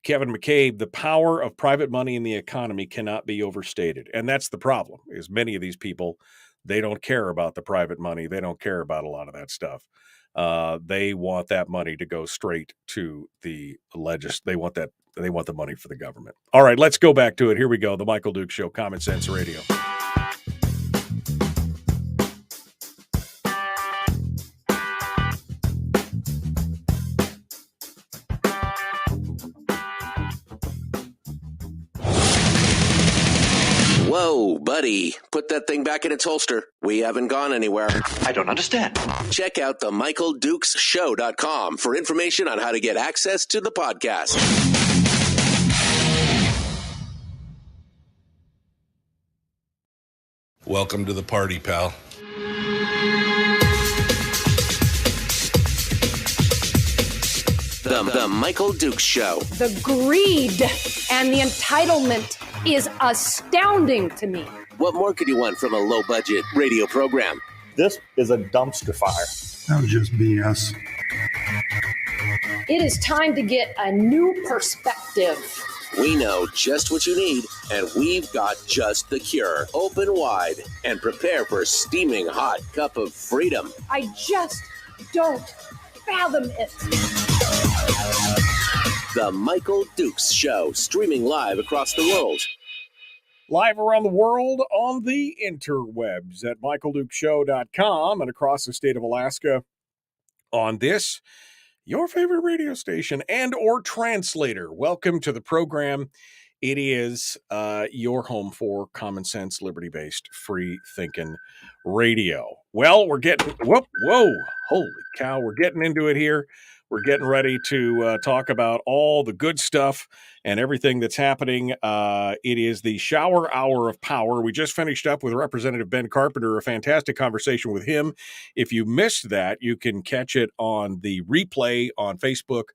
Kevin McCabe, the power of private money in the economy cannot be overstated. And that's the problem, is many of these people, they don't care about the private money. They don't care about a lot of that stuff. They want that money to go straight to the They want the money for the government. All right, let's go back to it. Here we go. The Michael Duke Show, Common Sense Radio. Whoa, Buddy, put that thing back in its holster. We haven't gone anywhere. I don't understand. Check out the MichaelDukesShow.com for information on how to get access to the podcast. Welcome to the party, pal. The Michael Dukes Show. The greed and the entitlement is astounding to me. What more could you want from a low-budget radio program? This is a dumpster fire. That was just BS. It is time to get a new perspective. We know just what you need, and we've got just the cure. Open wide and prepare for a steaming hot cup of freedom. I just don't fathom it. The Michael Dukes Show, streaming live across the world. Live around the world on the interwebs at michaeldukeshow.com and across the state of Alaska on this, your favorite radio station and or translator. Welcome to the program. It is your home for common sense, liberty-based, free-thinking radio. Well, we're getting, holy cow, we're getting into it here. We're getting ready to talk about all the good stuff and everything that's happening. It is the Shower Hour of Power. We just finished up with Representative Ben Carpenter, a fantastic conversation with him. If you missed that, you can catch it on the replay on Facebook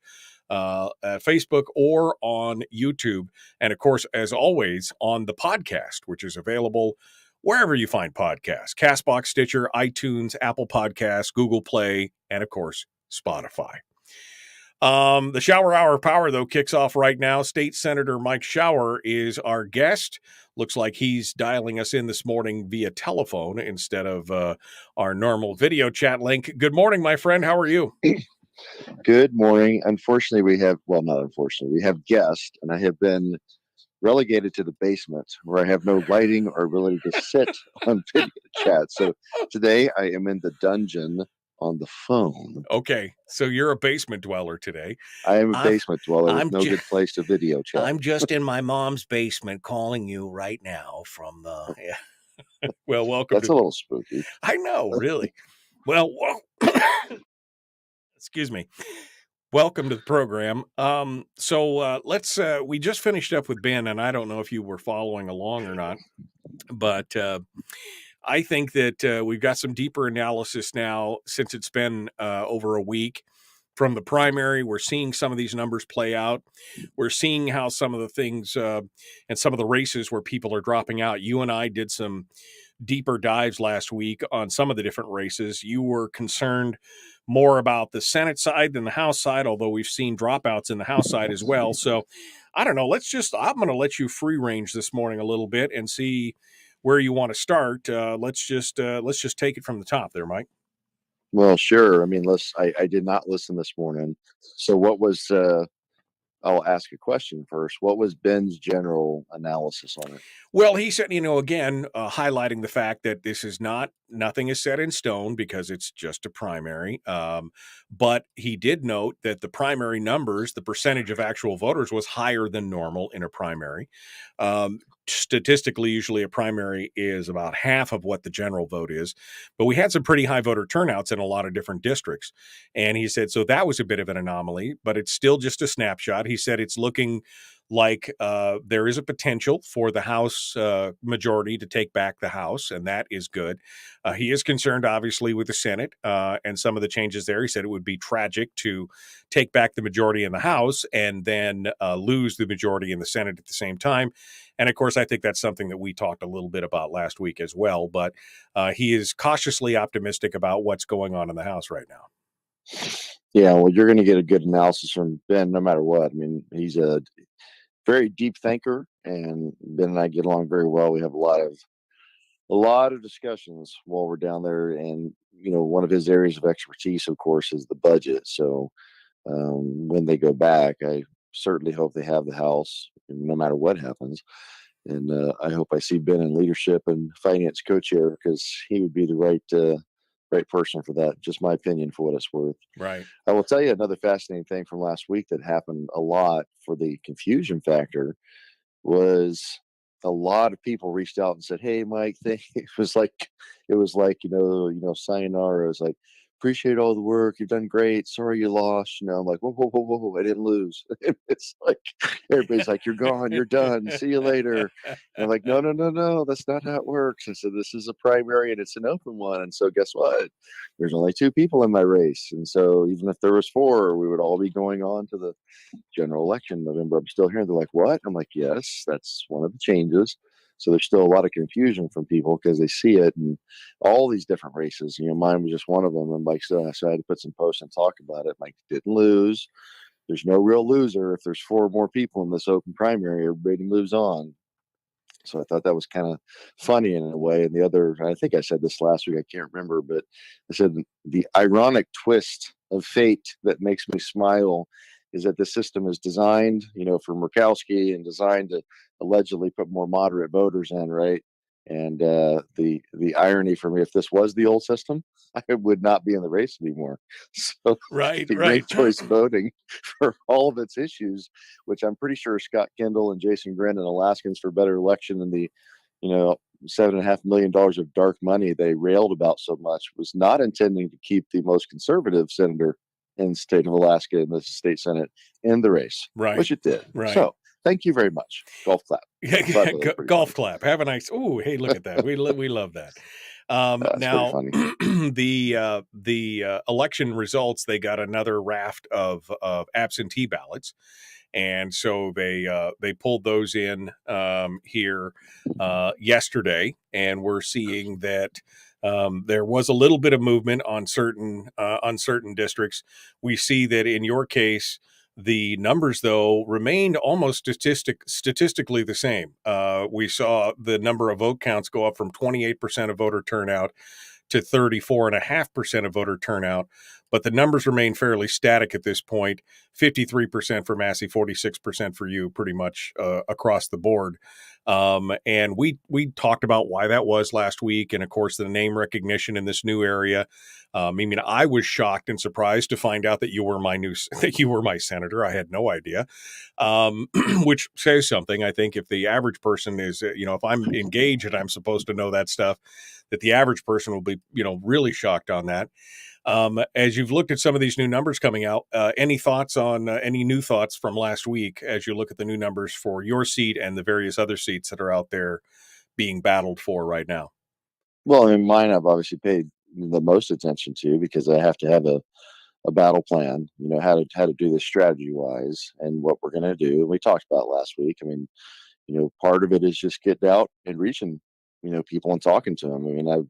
or on YouTube. And of course, as always, on the podcast, which is available wherever you find podcasts: CastBox, Stitcher, iTunes, Apple Podcasts, Google Play, and of course, Spotify. The Shower Hour of Power, though, kicks off right now. State Senator Mike Shower is our guest. Looks like he's dialing us in this morning via telephone instead of our normal video chat link. Good morning, my friend. How are you? Good morning. Unfortunately, we have guests, and I have been relegated to the basement where I have no lighting or ability to sit on video chat. So today I am in the dungeon on the phone. Okay, so you're a basement dweller today. I am a basement dweller with no good place to video chat. I'm just in my mom's basement calling you right now from the... Yeah. Well, welcome. That's a little spooky. I know, really. Well, excuse me. Welcome to the program. Let's, we just finished up with Ben, and I don't know if you were following along or not, but I think that we've got some deeper analysis now since it's been over a week from the primary. We're seeing some of these numbers play out. We're seeing how some of the things and some of the races where people are dropping out. You and I did some deeper dives last week on some of the different races. You were concerned more about the Senate side than the House side, although we've seen dropouts in the House side as well. So I don't know. I'm going to let you free range this morning a little bit and see where you want to start. Let's just take it from the top there, Mike. Well, sure. I mean, I did not listen this morning. So what was, I'll ask a question first. What was Ben's general analysis on it? Well, he said, again, highlighting the fact that this is nothing is set in stone because it's just a primary. But he did note that the primary numbers, the percentage of actual voters was higher than normal in a primary. Statistically, usually a primary is about half of what the general vote is, but we had some pretty high voter turnouts in a lot of different districts. And he said, so that was a bit of an anomaly, but it's still just a snapshot. He said it's looking like there is a potential for the House majority to take back the House, and that is good. He is concerned, obviously, with the Senate and some of the changes there. He said it would be tragic to take back the majority in the House and then lose the majority in the Senate at the same time. And, of course, I think that's something that we talked a little bit about last week as well. But he is cautiously optimistic about what's going on in the House right now. Yeah, well, you're going to get a good analysis from Ben no matter what. I mean, he's a very deep thinker, and Ben and I get along very well. We have a lot of discussions while we're down there, and one of his areas of expertise, of course, is the budget. So when they go back, I certainly hope they have the House, no matter what happens. And I hope I see Ben in leadership and finance co-chair, because he would be the right person for that. Just my opinion, for what it's worth. Right. I will tell you another fascinating thing from last week that happened a lot for the confusion factor was a lot of people reached out and said, "Hey, Mike," it was like, sayonara. It was like, "Appreciate all the work. You've done great. Sorry you lost." I'm like, whoa, whoa, whoa, whoa, I didn't lose. It's like everybody's like, "You're gone. You're done. See you later." And I'm like, no, no, no, no. That's not how it works. And so this is a primary and it's an open one. And so guess what? There's only 2 people in my race. And so even if there was 4, we would all be going on to the general election in November. I'm still here. They're like, "What?" I'm like, "Yes, that's one of the changes." So there's still a lot of confusion from people because they see it in all these different races. Mine was just one of them. And like, so I had to put some posts and talk about it. Like, didn't lose. There's no real loser. If there's 4 more people in this open primary, everybody moves on. So I thought that was kind of funny in a way. And the other, I think I said this last week, I can't remember, but I said the ironic twist of fate that makes me smile is that the system is designed, for Murkowski and designed to allegedly put more moderate voters in, right? And the irony for me, if this was the old system, I would not be in the race anymore. So Right. the ranked choice voting for all of its issues, which I'm pretty sure Scott Kendall and Jason Grin and Alaskans for Better Election and the, $7.5 million of dark money they railed about so much, was not intending to keep the most conservative senator in the state of Alaska in the state Senate in the race, Right. which it did. Right. So thank you very much. Golf clap. Golf clap. Have a nice. Oh, hey, look at that. We love that. Now the election results, they got another raft of absentee ballots. And so they pulled those in here yesterday, and we're seeing that there was a little bit of movement on certain districts. We see that in your case, the numbers though remained almost statistically the same. We saw the number of vote counts go up from 28% of voter turnout to 34.5% of voter turnout, but the numbers remain fairly static at this point. 53% for Massey, 46% for you, pretty much across the board. And we talked about why that was last week, and of course the name recognition in this new area. I was shocked and surprised to find out that you were my senator. I had no idea, which says something. I think if the average person is, if I'm engaged and I'm supposed to know that stuff, that the average person will be, really shocked on that. As you've looked at some of these new numbers coming out, any thoughts on any new thoughts from last week as you look at the new numbers for your seat and the various other seats that are out there being battled for right now? Well, mine I've obviously paid the most attention to because I have to have a battle plan, how to do this strategy wise and what we're going to do. And we talked about last week. Part of it is just getting out and reaching, people and talking to them.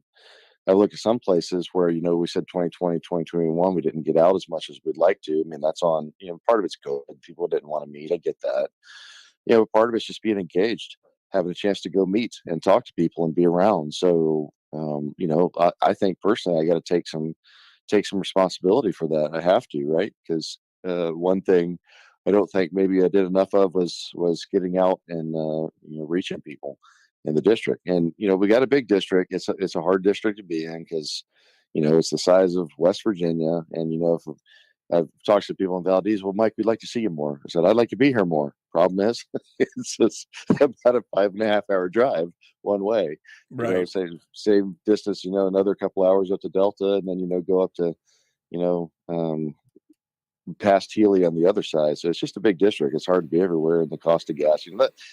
I look at some places where, we said 2020, 2021, we didn't get out as much as we'd like to. That's on, part of it's COVID. People didn't want to meet. I get that. Part of it's just being engaged, having a chance to go meet and talk to people and be around. So, I think personally, I got to take some responsibility for that. I have to, right? Because one thing I don't think maybe I did enough of was getting out and reaching people in the district. And we got a big district. It's a hard district to be in because it's the size of West Virginia. And if I've talked to people in Valdez, well, Mike, we'd like to see you more. I said, I'd like to be here more. Problem is, it's just about a 5.5 hour drive one way. Right. Same distance, another couple hours up to Delta, and then, go up to, past Healy on the other side. So it's just a big district. It's hard to be everywhere, and the cost of gas.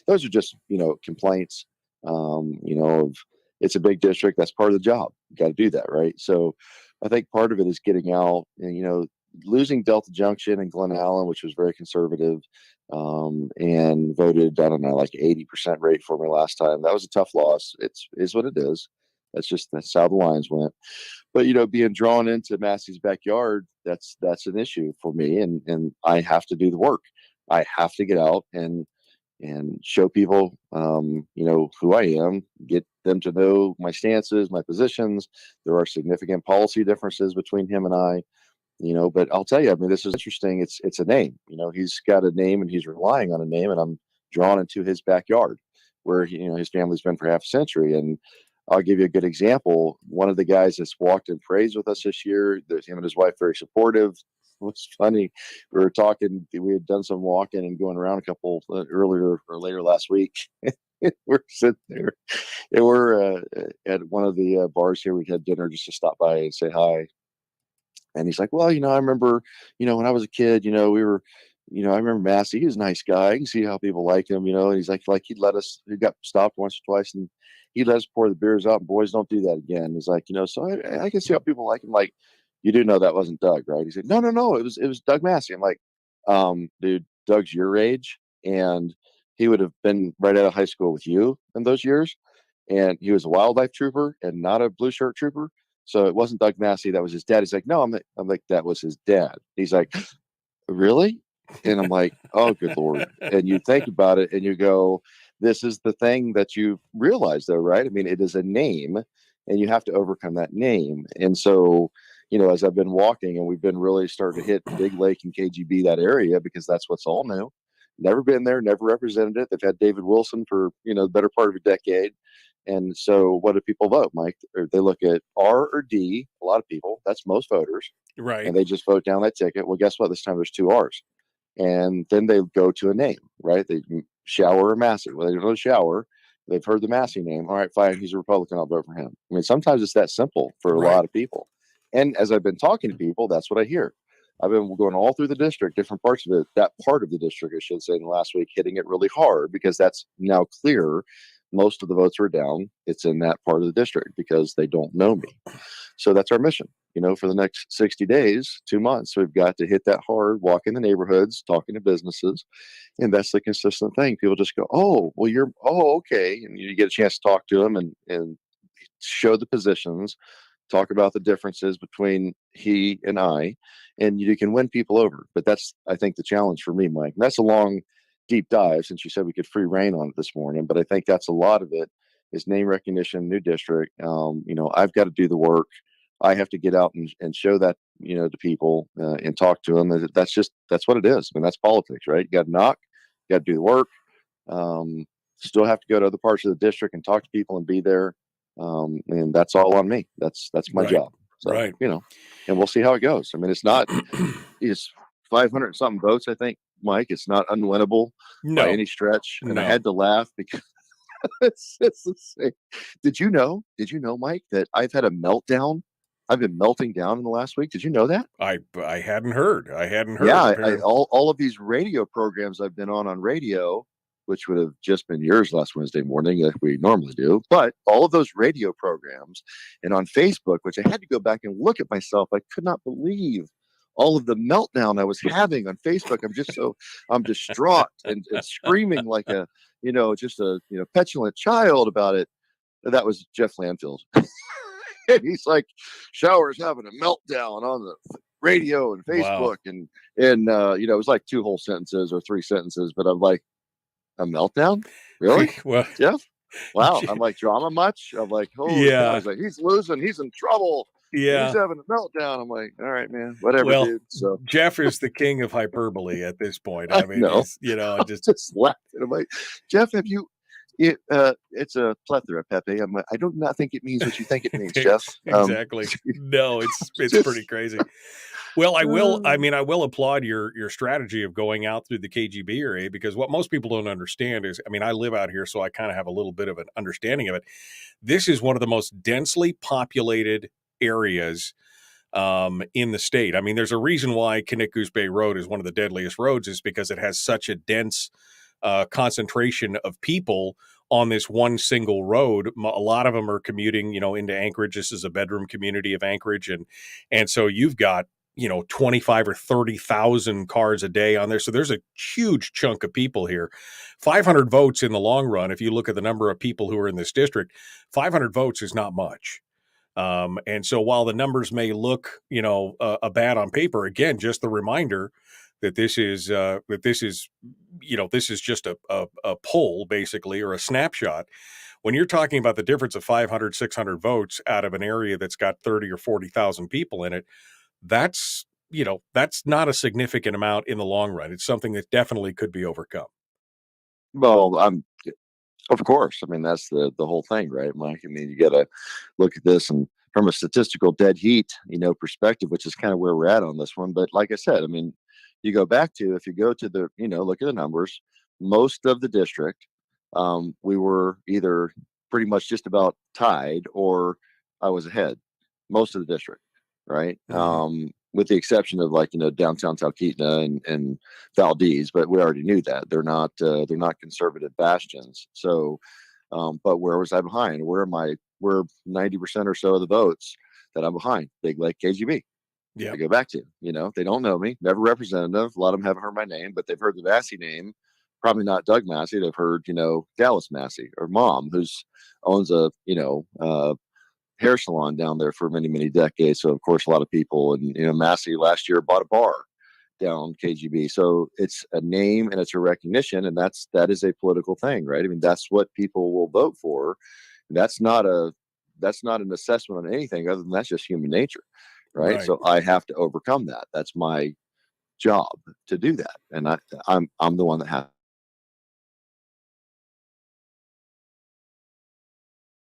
Those are just, complaints, of it's a big district. That's part of the job. You got to do that, right? So I think part of it is getting out and, losing Delta Junction and Glen Allen, which was very conservative, and voted, I don't know, like 80% rate for me last time. That was a tough loss. Is what it is. That's how the lines went. But being drawn into Massey's backyard, that's an issue for me, and I have to do the work. I have to get out and show people, who I am, get them to know my stances, my positions. There are significant policy differences between him and I. But I'll tell you, this is interesting. It's a name. He's got a name and he's relying on a name, and I'm drawn into his backyard where his family's been for half a century. And I'll give you a good example. One of the guys that's walked in praise with us this year, there's him and his wife, very supportive. It was funny. We had done some walking and going around a couple earlier or later last week. We're sitting there, and we're at one of the bars here. We had dinner just to stop by and say hi. And he's like, well, I remember, when I was a kid, we were, I remember Massey. He was a nice guy. I can see how people like him, and he's like he got stopped once or twice, and he'd let us pour the beers out. And boys, don't do that again. He's like, so I can see how people like him. Like, you do know that wasn't Doug, right? He said, no, it was Doug Massey. I'm like, dude, Doug's your age, and he would have been right out of high school with you in those years. And he was a wildlife trooper and not a blue shirt trooper. So it wasn't Doug Massey. That was his dad. He's like, no, I'm like, that was his dad. He's like, really? And I'm like, oh, good Lord. And you think about it and you go, this is the thing that you realize though, right? I mean, it is a name and you have to overcome that name. And so, as I've been walking and we've been really starting to hit Big Lake and KGB, that area, because that's what's all new. Never been there, never represented it. They've had David Wilson for, the better part of a decade. And so what do people vote, Mike? They look at R or D, a lot of people, that's most voters. Right. And they just vote down that ticket. Well, guess what? This time there's 2 R's. And then they go to a name, right? They Shower or Massey. Well, they don't know Shower. They've heard the Massey name. All right, fine. He's a Republican. I'll vote for him. I mean, sometimes it's that simple for a lot of people. And as I've been talking to people, that's what I hear. I've been going all through the district, different parts of it, that part of the district, I should say, in the last week, hitting it really hard because that's now clear. Most of the votes are down. It's in that part of the district because they don't know me. So that's our mission. For the next 60 days, 2 months, we've got to hit that hard, walk in the neighborhoods, talking to businesses. And that's the consistent thing. People just go, oh, well, okay. And you get a chance to talk to them and show the positions, talk about the differences between he and I, and you can win people over. But that's, I think, the challenge for me, Mike. And that's a long, deep dive since you said we could free reign on it this morning. But I think that's a lot of it is name recognition, new district. I've got to do the work. I have to get out and show that, to people and talk to them. That's what it is. I mean, that's politics, right? You got to knock, you got to do the work. Still have to go to other parts of the district and talk to people and be there. And that's all on me. That's my job. So, and we'll see how it goes. I mean, it's 500 something votes, I think, Mike. It's not unwinnable by any stretch. And I had to laugh because it's the same. Did you know, Mike, that I've had a meltdown? I've been melting down in the last week. Did you know that? I hadn't heard. Yeah, all of these radio programs I've been on radio, which would have just been yours last Wednesday morning, like we normally do. But all of those radio programs and on Facebook, which I had to go back and look at myself, I could not believe all of the meltdown I was having on Facebook. I'm distraught and screaming like a petulant child about it. That was Jeff Landfield. And he's like, Shower's having a meltdown on the radio and Facebook. Wow. And it was like 2 whole sentences or 3 sentences, but I'm like, a meltdown? Really? Well, Jeff? Wow. I'm like, drama much? I'm like, holy cow. He's like, he's losing. He's in trouble. Yeah. He's having a meltdown. I'm like, all right, man, whatever, dude. So Jeff is the king of hyperbole at this point. I mean, I just laughing. I'm like, Jeff, have you? It's a plethora, Pepe. I do not think it means what you think it means, Jeff. Exactly. No, it's pretty crazy. Well, I will applaud your strategy of going out through the KGB area, because what most people don't understand is, I live out here, so I kind of have a little bit of an understanding of it. This is one of the most densely populated areas in the state. There's a reason why Kenai Bay Road is one of the deadliest roads, is because it has such a dense concentration of people on this one single road. A lot of them are commuting, into Anchorage. This is a bedroom community of Anchorage. And so you've got, 25 or 30,000 cars a day on there. So there's a huge chunk of people here. 500 votes in the long run. If you look at the number of people who are in this district, 500 votes is not much. And so while the numbers may look, bad on paper, again, just the reminder that this is just a poll, basically, or a snapshot. When you're talking about the difference of 500, 600 votes out of an area that's got 30 or 40,000 people in it, that's not a significant amount in the long run. It's something that definitely could be overcome. Well, of course. That's the whole thing, right, Mike? You got to look at this and from a statistical dead heat, perspective, which is kind of where we're at on this one. But like I said, you go back to, if you go to the, look at the numbers, most of the district we were either pretty much just about tied or I was ahead most of the district, right? With the exception of like, downtown Talkeetna and Valdez, but we already knew that they're not conservative bastions. So, but where was I behind? Where 90% or so of the votes that I'm behind? Big Lake KGB. Yeah. I go back to, they don't know me, never representative. A lot of them haven't heard my name, but they've heard the Massey name. Probably not Doug Massey. They've heard, Dallas Massey or Mom, who's owns a, hair salon down there for many, many decades. So of course, a lot of people, and Massey last year bought a bar down KGB. So it's a name and it's a recognition, and that is a political thing, right? I mean, that's what people will vote for. That's not an assessment on anything other than that's just human nature, right? So I have to overcome that. That's my job to do that, and I'm the one that has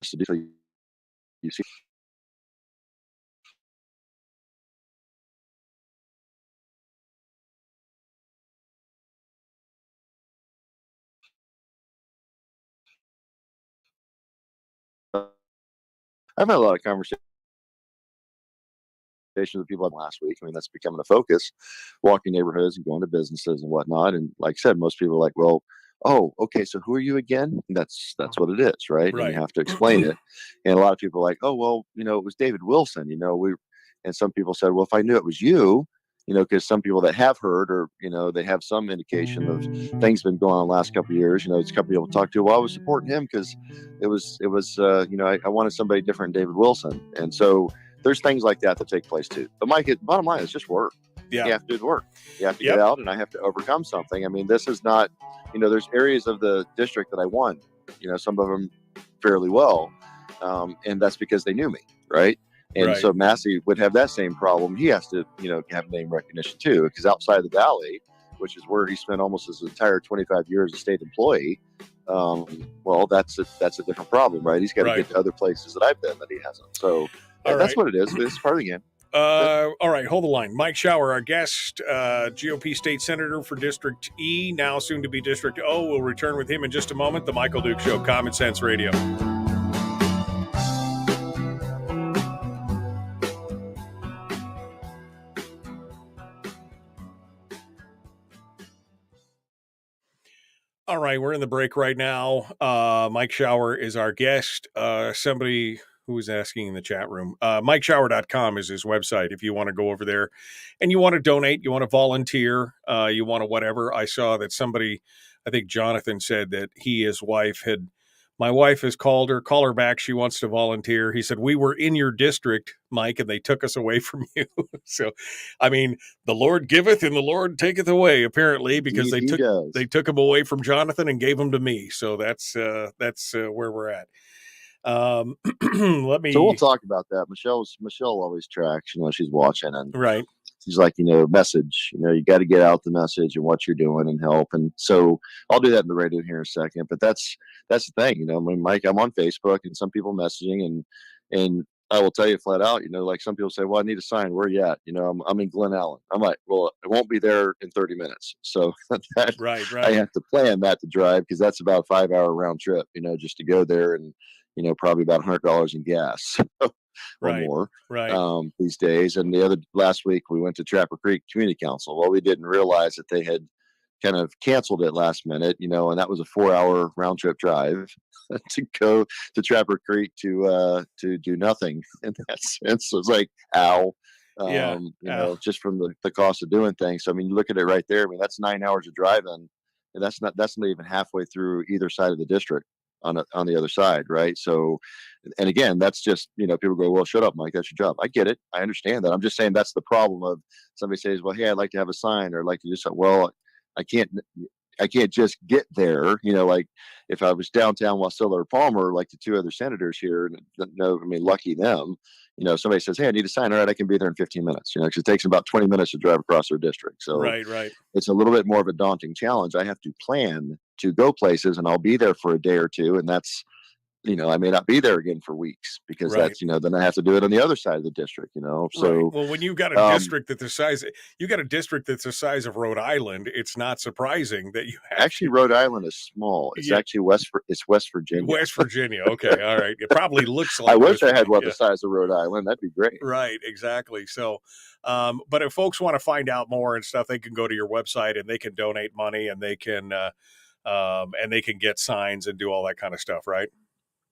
to do. So you see. I've had a lot of conversations with people last week. I mean, that's becoming a focus, walking neighborhoods and going to businesses and whatnot. And like I said, most people are like, well, oh, okay, so who are you again? And that's what it is, right? And you have to explain it. And a lot of people are like, oh, well, it was David Wilson, and some people said, well, if I knew it was you, because some people that have heard or, they have some indication of things been going on the last couple of years, it's a couple of people talk to, well, I was supporting him because it was, I wanted somebody different than David Wilson. And so there's things like that take place too. But Mike, bottom line is just work. Yeah. You have to do the work. You have to get out, and I have to overcome something. I mean, this is not, there's areas of the district that I won, some of them fairly well. And that's because they knew me. Right. And so Massey would have that same problem. He has to, have name recognition too, because outside of the Valley, which is where he spent almost his entire 25 years as a state employee, well, that's a different problem, right? He's got to get to other places that I've been that he hasn't. So that's what it is. It's part of the game. All right, hold the line. Mike Shower, our guest, GOP state senator for District E, now soon to be District O. We'll return with him in just a moment. The Michael Duke Show, Common Sense Radio. All right, we're in the break right now. Mike Shower is our guest. Somebody who was asking in the chat room, MikeShower.com is his website. If you want to go over there and you want to donate, you want to volunteer, you want to whatever. I saw that somebody, I think Jonathan said that my wife has call her back. She wants to volunteer. He said, we were in your district, Mike, and they took us away from you. So, I mean, the Lord giveth and the Lord taketh away, apparently, because they took him away from Jonathan and gave him to me. So that's where we're at. So we'll talk about that. Michelle always tracks, she's watching, and right. She's like, message, you got to get out the message and what you're doing and help. And so I'll do that in the radio here in a second, but that's the thing, I mean, Mike, I'm on Facebook and some people messaging and I will tell you flat out, like some people say, well, I need a sign. Where you at? I'm in Glen Allen. I'm like, well, it won't be there in 30 minutes. So right. I have to plan that to drive because that's about a 5-hour round trip, just to go there and, probably about $100 in gas. Or more these days. And the other last week we went to Trapper Creek Community Council. Well, we didn't realize that they had kind of canceled it last minute, and that was a 4-hour round trip drive to go to Trapper Creek to do nothing in that sense. So it's like, ow. Just from the cost of doing things. So, I mean, you look at it right there. I mean, that's 9 hours of driving, and that's not even halfway through either side of the district on the other side, right? So, and again, that's just, people go, well, shut up, Mike, that's your job. I get it. I understand that. I'm just saying that's the problem of somebody says, well, hey, I'd like to have a sign, or I'd like to do something. Well, I can't just get there. Like if I was downtown Wasilla or Palmer, like the two other senators here, lucky them, somebody says, hey, I need a sign. All right, I can be there in 15 minutes, because it takes about 20 minutes to drive across their district. So right. It's a little bit more of a daunting challenge. I have to plan to go places and I'll be there for a day or two. And that's I may not be there again for weeks because Right. that's, then I have to do it on the other side of the district, Right. So, Well, when you've got a district that's the size of Rhode Island, it's not surprising that you have actually, Rhode Island is small. It's actually it's West Virginia. West Virginia. Okay. All right. It probably looks like I wish West I had Virginia. one the size of Rhode Island. That'd be great. Right. Exactly. So, but if folks want to find out more and stuff, they can go to your website and they can donate money and they can get signs and do all that kind of stuff. Right.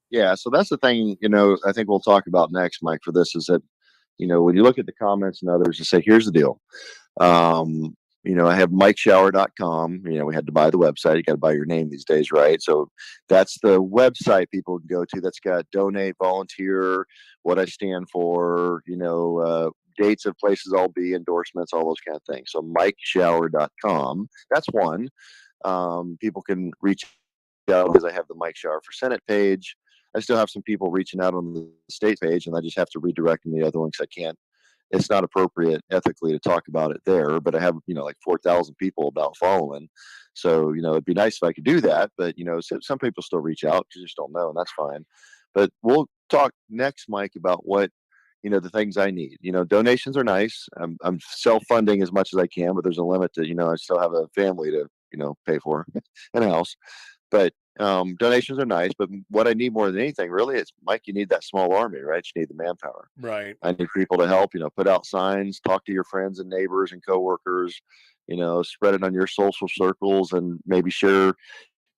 Yeah. So that's the thing, I think we'll talk about next, Mike, for this is that, when you look at the comments and others and say, here's the deal. I have MikeShower.com. We had to buy the website. You got to buy your name these days, right? So that's the website people can go to. That's got donate, volunteer, what I stand for, dates of places I'll be, endorsements, all those kind of things. So MikeShower.com. That's one. People can reach out because I have the Mike Shower for Senate page. I still have some people reaching out on the state page, and I just have to redirect them to the other one because I can't. It's not appropriate ethically to talk about it there, but I have, like 4,000 people about following. So, it'd be nice if I could do that, but, some people still reach out. You just don't know, and that's fine. But we'll talk next, Mike, about what, the things I need. Donations are nice. I'm self-funding as much as I can, but there's a limit to, I still have a family to, pay for and a house. But donations are nice, but what I need more than anything, really, is Mike. You need that small army, right? You need the manpower. Right. I need people to help. Put out signs, talk to your friends and neighbors and coworkers. Spread it on your social circles, and maybe share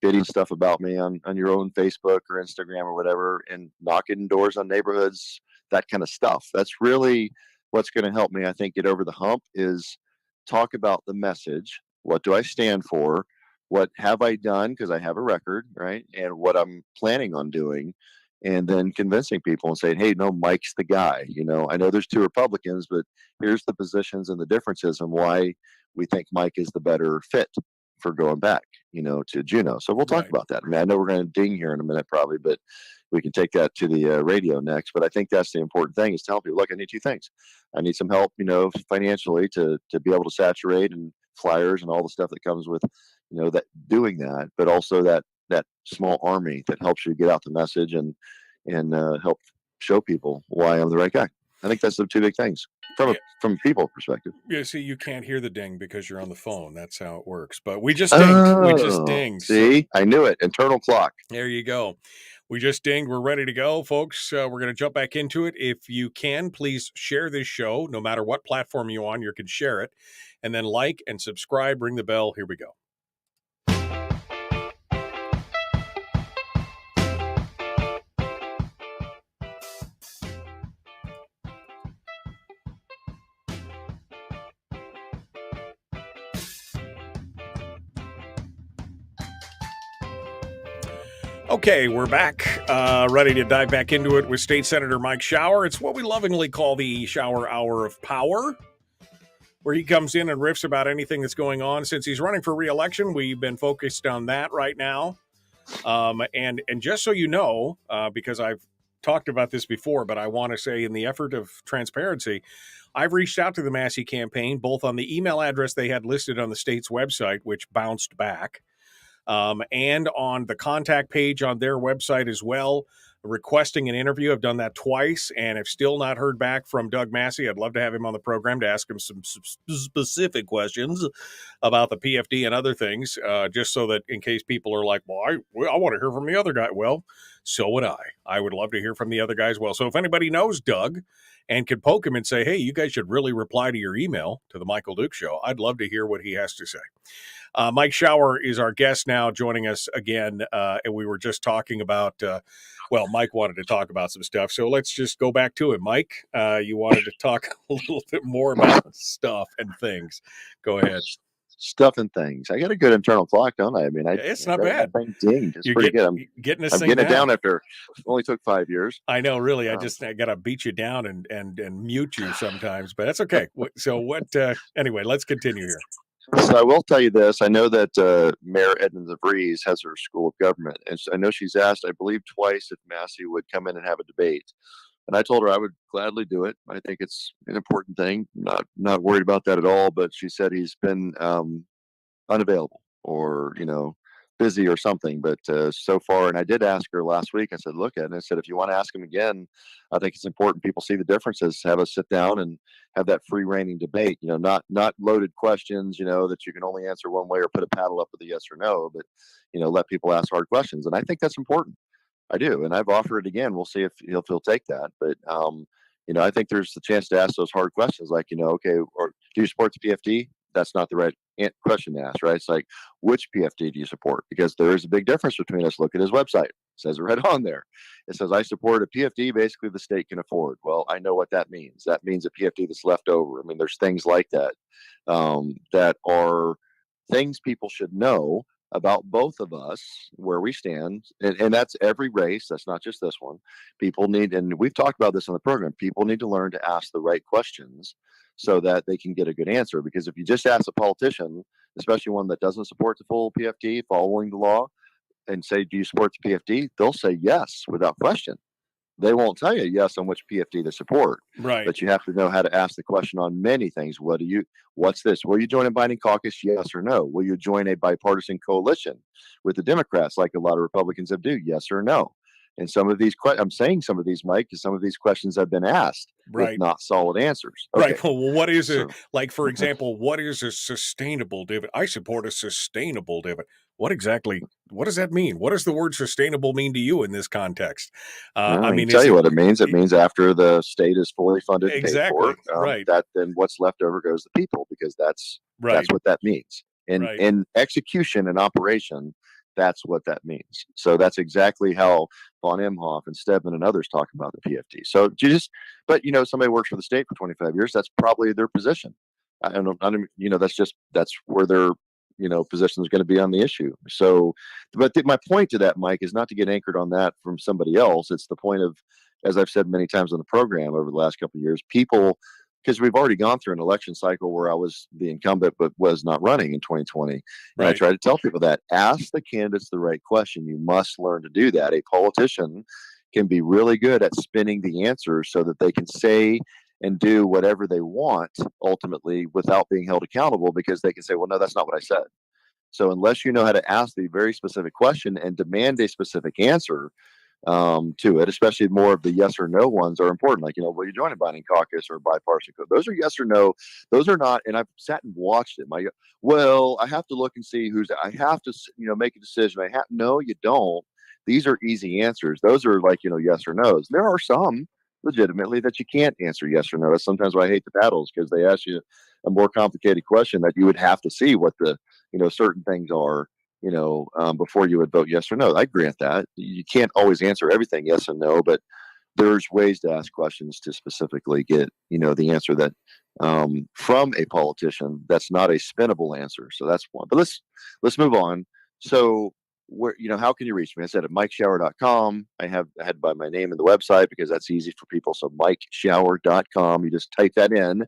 bidding stuff about me on your own Facebook or Instagram or whatever, and knocking doors on neighborhoods. That kind of stuff. That's really what's going to help me, I think, get over the hump. Is talk about the message. What do I stand for? What have I done? Because I have a record, right? And what I'm planning on doing, and then convincing people and saying, hey, no, Mike's the guy. I know there's two Republicans, but here's the positions and the differences and why we think Mike is the better fit for going back, to Juneau. So we'll talk about that. I mean, I know we're going to ding here in a minute probably, but we can take that to the radio next. But I think that's the important thing is telling people, look, I need two things. I need some help, financially to be able to saturate and flyers and all the stuff that comes with, that doing that, but also that small army that helps you get out the message and help show people why I'm the right guy. I think that's the two big things from a people perspective. Yeah, see, you can't hear the ding because you're on the phone. That's how it works. But we just dinged. We just dinged. See, so, I knew it. Internal clock. There you go. We just dinged. We're ready to go, folks. We're going to jump back into it. If you can, please share this show. No matter what platform you're on, you can share it. And then like and subscribe. Ring the bell. Here we go. Okay, we're back, ready to dive back into it with State Senator Mike Shower. It's what we lovingly call the Shower Hour of Power, where he comes in and riffs about anything that's going on. Since he's running for re-election, we've been focused on that right now. And just so you know, because I've talked about this before, but I want to say in the effort of transparency, I've reached out to the Massey campaign, both on the email address they had listed on the state's website, which bounced back, and on the contact page on their website as well, requesting an interview. I've done that twice and have still not heard back from Doug Massey. I'd love to have him on the program to ask him some specific questions about the PFD and other things, just so that in case people are like, well, I want to hear from the other guy. Well, so would I. I would love to hear from the other guy as well. So if anybody knows Doug and could poke him and say, hey, you guys should really reply to your email to the Michael Duke Show, I'd love to hear what he has to say. Mike Shower is our guest now, joining us again, and we were just talking about, Mike wanted to talk about some stuff, so let's just go back to it. Mike, you wanted to talk a little bit more about stuff and things. Go ahead. Stuff and things. I got a good internal clock, don't I? I mean, it's not bad. Dinged. It's pretty good. I'm getting it down after only took 5 years. I know, really. I got to beat you down and mute you sometimes, but that's okay. So anyway, let's continue here. So I will tell you this. I know that Mayor Edmonds of Rees has her school of government. And I know she's asked, I believe, twice if Massey would come in and have a debate. And I told her I would gladly do it. I think it's an important thing. Not worried about that at all. But she said he's been unavailable or, busy or something, but so far, and I did ask her last week, I said, look at it, and I said, if you want to ask him again, I think it's important people see the differences, have us sit down and have that free reigning debate, not loaded questions, that you can only answer one way or put a paddle up with a yes or no, but, let people ask hard questions. And I think that's important. I do. And I've offered it again. We'll see if he'll take that. But, I think there's the chance to ask those hard questions like, okay, or do you support the PFD? That's not the right question to ask, right? It's like, which PFD do you support? Because there is a big difference between us. Look at his website. It says it right on there. It says, I support a PFD basically the state can afford. Well, I know what that means. That means a PFD that's left over. I mean, there's things like that that are things people should know about both of us, where we stand. And that's every race. That's not just this one. People need, and we've talked about this on the program, people need to learn to ask the right questions so that they can get a good answer. Because if you just ask a politician, especially one that doesn't support the full PFD, following the law, and say, do you support the PFD? They'll say yes without question. They won't tell you yes on which PFD they support. Right. But you have to know how to ask the question on many things. What's this? Will you join a binding caucus? Yes or no? Will you join a bipartisan coalition with the Democrats like a lot of Republicans have do? Yes or no? And some of these, I'm saying some of these, Mike, because some of these questions have been asked with not solid answers. Okay. Right. Well, what is it? Like, for example, what is a sustainable dividend? I support a sustainable dividend. What does that mean? What does the word sustainable mean to you in this context? I mean, tell you what it means. It means after the state is fully funded and paid for, right. that then what's left over goes to people, because that's what that means. And in execution and operation, that's what that means. So that's exactly how Von Imhoff and Stedman and others talk about the PFD. So but somebody works for the state for 25 years. That's probably their position. That's where their position is going to be on the issue. So, but my point to that, Mike, is not to get anchored on that from somebody else. It's the point of, as I've said many times on the program over the last couple of years, people, because we've already gone through an election cycle where I was the incumbent but was not running in 2020. And I try to tell people that ask the candidates the right question. You must learn to do that. A politician can be really good at spinning the answers so that they can say and do whatever they want ultimately without being held accountable, because they can say, well, no, that's not what I said. So unless you know how to ask the very specific question and demand a specific answer to it, especially more of the yes or no ones are important. Like, will you join a binding caucus or a bipartisan code? Those are yes or no. Those are not. And I've sat and watched it. I have to look and see I have to, make a decision. No, you don't. These are easy answers. Those are like, yes or no's. There are some legitimately that you can't answer yes or no. That's sometimes why I hate the paddles, because they ask you a more complicated question that you would have to see what the, certain things are, before you would vote yes or no. I grant that. You can't always answer everything yes and no, but there's ways to ask questions to specifically get, the answer that from a politician that's not a spinnable answer. So that's one. But let's move on. So how can you reach me? I said at mikeshower.com. I had by my name in the website because that's easy for people. So mikeshower.com. You just type that in.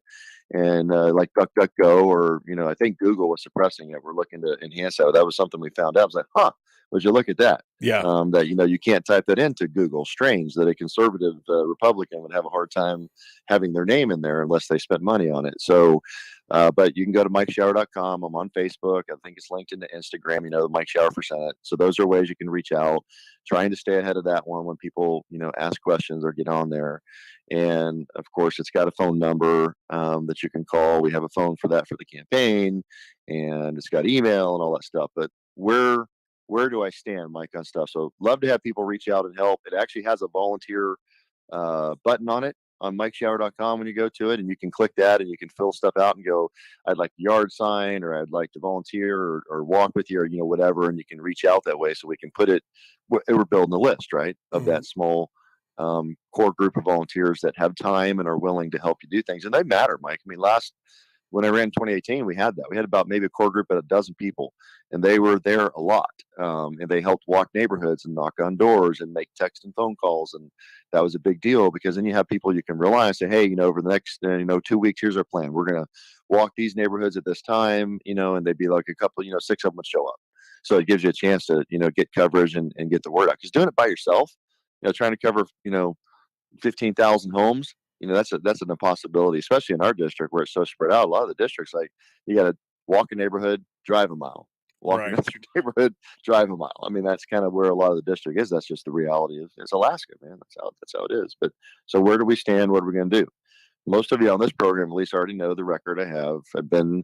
And like DuckDuckGo, or I think Google was suppressing it. We're looking to enhance that. That was something we found out. I was like, would you look at that? Yeah. That you can't type that into Google. Strange that a conservative Republican would have a hard time having their name in there unless they spent money on it. So, but you can go to mikeshower.com. I'm on Facebook. I think it's linked into Instagram. The Mike Shower for Senate. So those are ways you can reach out. Trying to stay ahead of that one when people ask questions or get on there. And of course, it's got a phone number that you can call. We have a phone for that for the campaign, and it's got email and all that stuff. But where do I stand, Mike, on stuff? So love to have people reach out and help. It actually has a volunteer button on it on mikeshower.com when you go to it, and you can click that and you can fill stuff out and go, I'd like a yard sign, or I'd like to volunteer or walk with you, or whatever, and you can reach out that way so we can put it. We're building a list, right, of that small core group of volunteers that have time and are willing to help you do things. And they matter, Mike. I mean, when I ran in 2018, we had that. We had about maybe a core group of a dozen people, and they were there a lot. And they helped walk neighborhoods and knock on doors and make text and phone calls. And that was a big deal, because then you have people you can rely on, say, hey, over the next, 2 weeks, here's our plan. We're going to walk these neighborhoods at this time, and they'd be like a couple, 6 of them would show up. So it gives you a chance to, get coverage and get the word out. Because doing it by yourself, trying to cover, 15,000 homes, that's an impossibility, especially in our district where it's so spread out. A lot of the districts, like, you got to walk a neighborhood, drive a mile, walking Right. down through your neighborhood, drive a mile. I mean, that's kind of where a lot of the district is. That's just the reality of it's Alaska, man. That's how it is. But so where do we stand? What are we going to do? Most of you on this program at least already know the record I have. I've been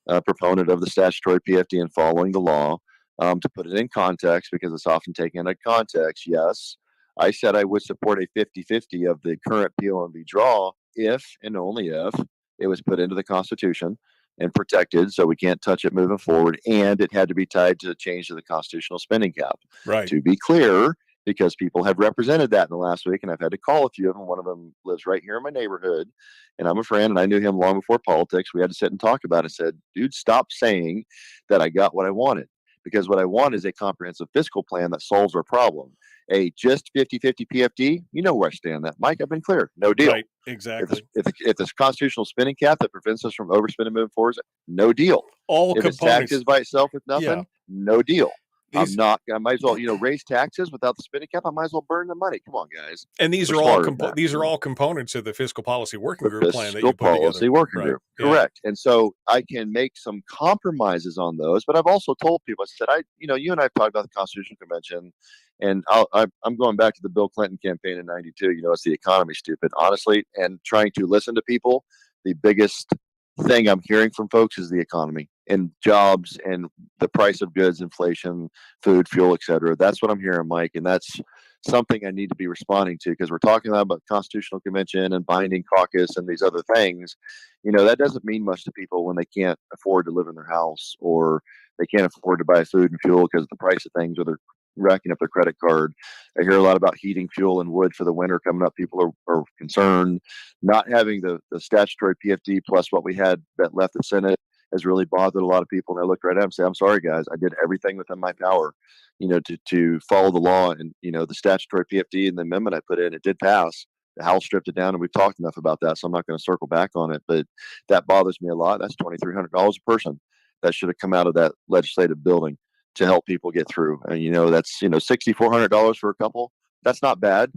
a proponent of the statutory PFD and following the law. To put it in context, because it's often taken out of context, yes, I said I would support a 50-50 of the current POMV draw if and only if it was put into the Constitution and protected so we can't touch it moving forward, and it had to be tied to the change to the constitutional spending cap. Right. To be clear, because people have represented that in the last week, and I've had to call a few of them. One of them lives right here in my neighborhood, and I'm a friend, and I knew him long before politics. We had to sit and talk about it. I said, dude, stop saying that I got what I wanted, because what I want is a comprehensive fiscal plan that solves our problem. A just 50-50 PFD, you know where I stand on that. Mike, I've been clear. No deal. Right. Exactly. If this constitutional spending cap that prevents us from overspending moving forward, no deal. All If it's components. taxes by itself with nothing, Yeah. no deal. These, I might as well, raise taxes without the spending cap. I might as well burn the money. Come on, guys. and these We're are all smarter than that, these are you know. all components of the fiscal policy working The group plan that fiscal you put policy together. working Right. group. Yeah. Correct. And so I can make some compromises on those, but I've also told people, I said, you and I have talked about the Constitutional Convention, and I'm going back to the Bill Clinton campaign in '92. It's the economy, stupid, honestly, and trying to listen to people. The biggest thing I'm hearing from folks is the economy and jobs and the price of goods, inflation, food, fuel, et cetera. That's what I'm hearing, Mike. And that's something I need to be responding to, because we're talking about Constitutional Convention and binding caucus and these other things. That doesn't mean much to people when they can't afford to live in their house, or they can't afford to buy food and fuel because of the price of things, or they're racking up their credit card. I hear a lot about heating fuel and wood for the winter coming up. People are concerned. Not having the statutory PFD plus what we had that left the Senate has really bothered a lot of people. And I looked right at them and said, I'm sorry, guys, I did everything within my power, to follow the law. And, the statutory PFD and the amendment I put in, it did pass. The House stripped it down, and we've talked enough about that, so I'm not going to circle back on it. But that bothers me a lot. That's $2,300 a person that should have come out of that legislative building to help people get through. And, that's, $6,400 for a couple. That's not bad,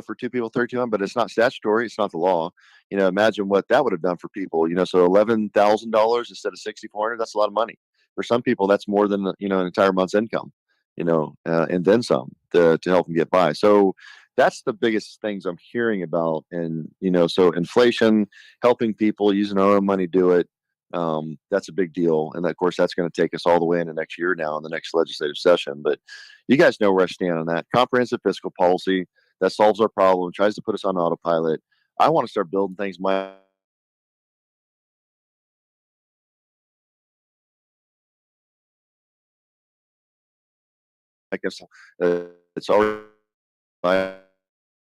for two people, 3,200, but it's not statutory. It's not the law. Imagine what that would have done for people, so $11,000 instead of 6,400, that's a lot of money. For some people, that's more than, an entire month's income, and then some to help them get by. So that's the biggest things I'm hearing about. And, so inflation, helping people, using our own money, do it. That's a big deal. And of course, that's going to take us all the way into next year now in the next legislative session. But you guys know where I stand on that. Comprehensive fiscal policy that solves our problem, tries to put us on autopilot. I want to start building things I guess it's already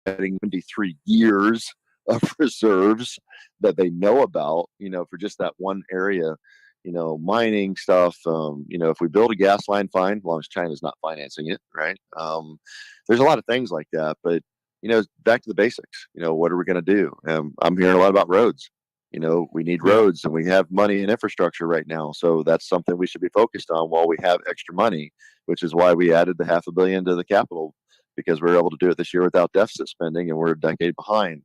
73 years of reserves that they know about, for just that one area, mining stuff. If we build a gas line, fine, as long as China's not financing it, right? There's a lot of things like that, but, back to the basics, what are we going to do? I'm hearing a lot about roads. We need roads, and we have money in infrastructure right now. So that's something we should be focused on while we have extra money, which is why we added the $500 million to the capital, because we were able to do it this year without deficit spending, and we're a decade behind.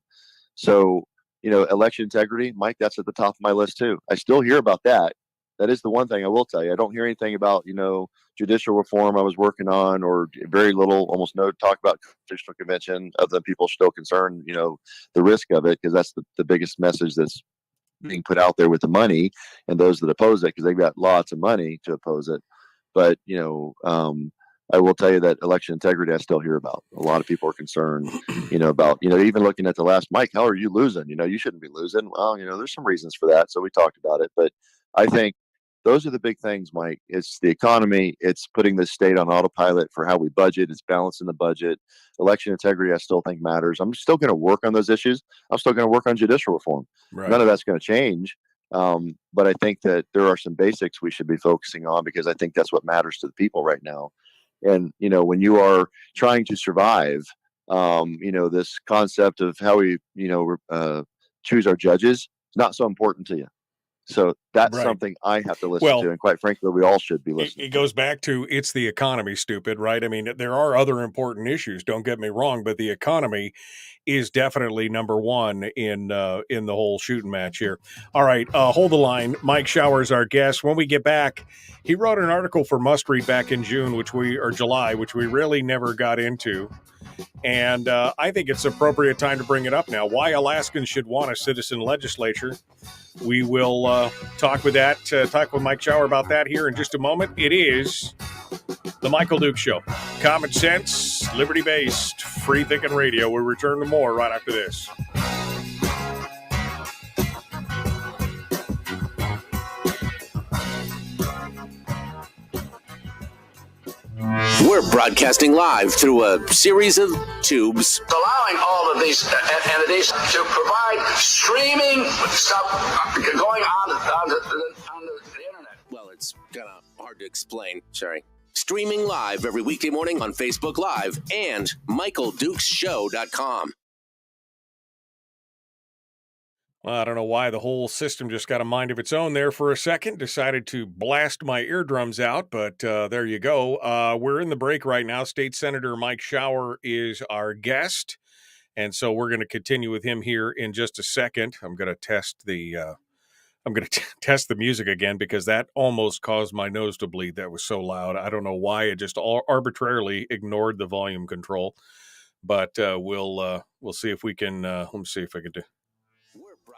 So, election integrity, Mike, that's at the top of my list too. I still hear about that. That is the one thing I will tell you. I don't hear anything about, judicial reform I was working on, or very little, almost no talk about constitutional convention, other than people still concerned, the risk of it, because that's the biggest message that's being put out there with the money and those that oppose it, because they've got lots of money to oppose it. But, I will tell you that election integrity, I still hear about. A lot of people are concerned, about, even looking at the last, Mike, how are you losing? You shouldn't be losing. Well, there's some reasons for that. So we talked about it. But I think those are the big things, Mike. It's the economy. It's putting the state on autopilot for how we budget. It's balancing the budget. Election integrity, I still think matters. I'm still going to work on those issues. I'm still going to work on judicial reform. Right. None of that's going to change. But I think that there are some basics we should be focusing on, because I think that's what matters to the people right now. And, when you are trying to survive, this concept of how we, choose our judges is not so important to you. So that's Right. something I have to listen Well, to, and quite frankly, we all should be it listening. goes back to it's the economy, stupid, right? I mean, there are other important issues, don't get me wrong, but the economy is definitely number one in the whole shooting match here. All right, hold the line. Mike Shower's our guest. When we get back, he wrote an article for Must Read back in July, which we really never got into. And I think it's appropriate time to bring it up now. Why Alaskans should want a citizen legislature. We will talk with Mike Shower about that here in just a moment. It is the Michael Duke Show. Common sense, liberty-based, free-thinking radio. We'll return to more right after this. We're broadcasting live through a series of tubes. Allowing all of these entities to provide streaming stuff going on the internet. Well, it's kind of hard to explain. Sorry. Streaming live every weekday morning on Facebook Live and MichaelDukesShow.com. Well, I don't know why the whole system just got a mind of its own there for a second. Decided to blast my eardrums out, but there you go. We're in the break right now. State Senator Mike Shower is our guest, and so we're going to continue with him here in just a second. I'm going to test the test the music again because that almost caused my nose to bleed. That was so loud. I don't know why it just arbitrarily ignored the volume control, but we'll see if we can. Let me see if I can do.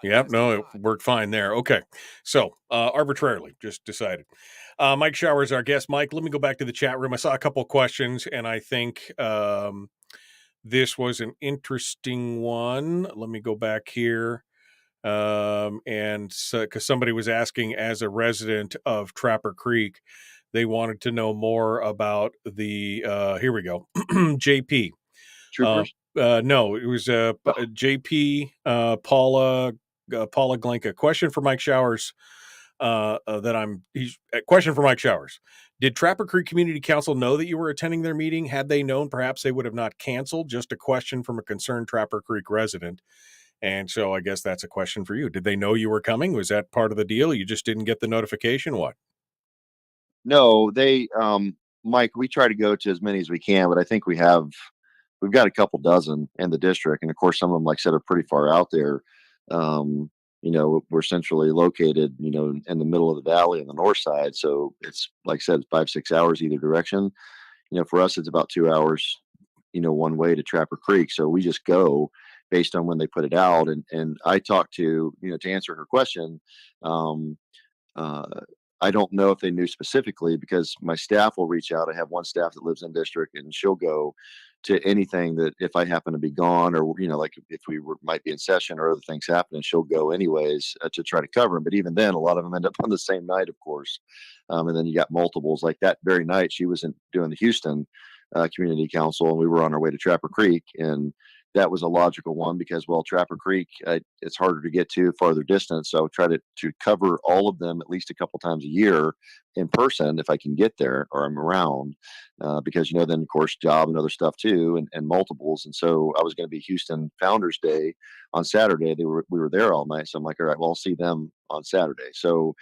Yep, no, it worked fine there. Okay, so arbitrarily just decided. Mike Shower is our guest. Mike, let me go back to the chat room. I saw a couple of questions, and I think this was an interesting one. Let me go back here. And because somebody was asking, as a resident of Trapper Creek, they wanted to know more about the, here we go, JP. Troopers? No, it was JP, Paula Glenka. Question for Mike Showers. Question for Mike Showers. Did Trapper Creek Community Council know that you were attending their meeting? Had they known, perhaps they would have not canceled. Just a question from a concerned Trapper Creek resident. And so I guess that's a question for you. Did they know you were coming? Was that part of the deal? You just didn't get the notification? What? No, they, Mike, we try to go to as many as we can, but I think we've got a couple dozen in the district. And of course, some of them, like I said, are pretty far out there. We're centrally located, in the middle of the valley on the north side. So it's, like I said, 5-6 hours either direction. For us, it's about 2 hours, one way to Trapper Creek. So we just go based on when they put it out. And I talked to answer her question. I don't know if they knew specifically because my staff will reach out. I have one staff that lives in district and she'll go to anything that if I happen to be gone or, like if might be in session or other things happen, she'll go anyways to try to cover them. But even then, a lot of them end up on the same night, of course. And then you got multiples. Like that very night, she was doing the Houston Community Council and we were on our way to Trapper Creek. And that was a logical one because, Trapper Creek, it's harder to get to, farther distance. So I try to cover all of them at least a couple times a year in person if I can get there or I'm around because, then, of course, job and other stuff too and multiples. And so I was going to be Houston Founders Day on Saturday. We were there all night. So I'm like, all right, well, I'll see them on Saturday. So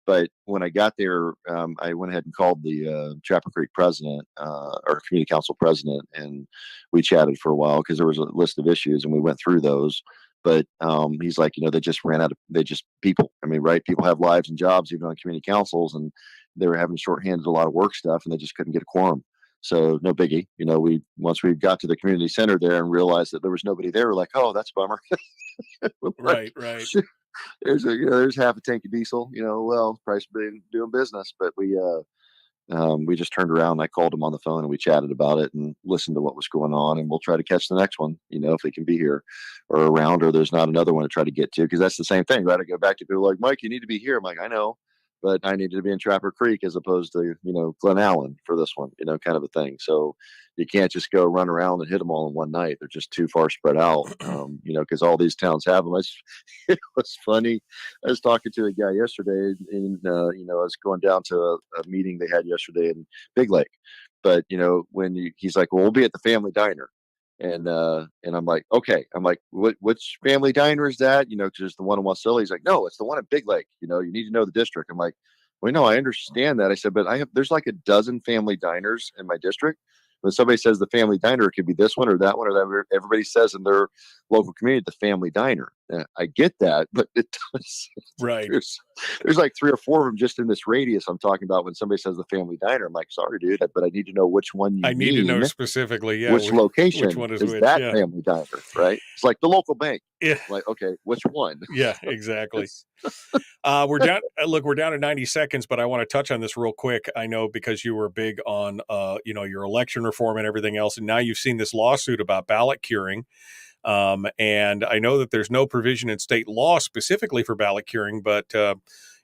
but when I got there, I went ahead and called the Trapper Creek president or community council president, and we chatted for a while because there was a list of issues, and we went through those. But he's like, they just ran out of people. I mean, right? People have lives and jobs, even on community councils, and they were having shorthanded a lot of work stuff, and they just couldn't get a quorum. So no biggie. Once we got to the community center there and realized that there was nobody there, we're like, oh, that's a bummer. Right. There's half a tank of diesel, price of doing business, but we just turned around and I called him on the phone and we chatted about it and listened to what was going on, and we'll try to catch the next one, if they can be here or around, or there's not another one to try to get to. Because that's the same thing, right? I go back to people like, Mike, you need to be here. I'm like, I know, but I needed to be in Trapper Creek as opposed to, Glen Allen for this one, kind of a thing. So you can't just go run around and hit them all in one night. They're just too far spread out, because all these towns have them. It was funny. I was talking to a guy yesterday and, I was going down to a meeting they had yesterday in Big Lake. But, he's like, well, we'll be at the family diner. And I'm like, okay. I'm like, which family diner is that? You know, because there's the one in Wasilla. He's like, no, it's the one at Big Lake. You know, you need to know the district. I'm like, well, no, I understand that. I said, but there's like a dozen family diners in my district. When somebody says the family diner, it could be this one or that one or that. Everybody says in their local community, the family diner. I get that, but it does. Right. There's like 3 or 4 of them just in this radius I'm talking about. When somebody says the family diner, I'm like, sorry, dude, but I need to know which one you I need to know specifically, yeah, which location which one is which, that yeah. family diner, right? It's like the local bank. Yeah. Like, okay, which one? Yeah, exactly. We're down. Look, we're down to 90 seconds, but I want to touch on this real quick. I know because you were big on, your election reform and everything else, and now you've seen this lawsuit about ballot curing. And I know that there's no provision in state law specifically for ballot curing, but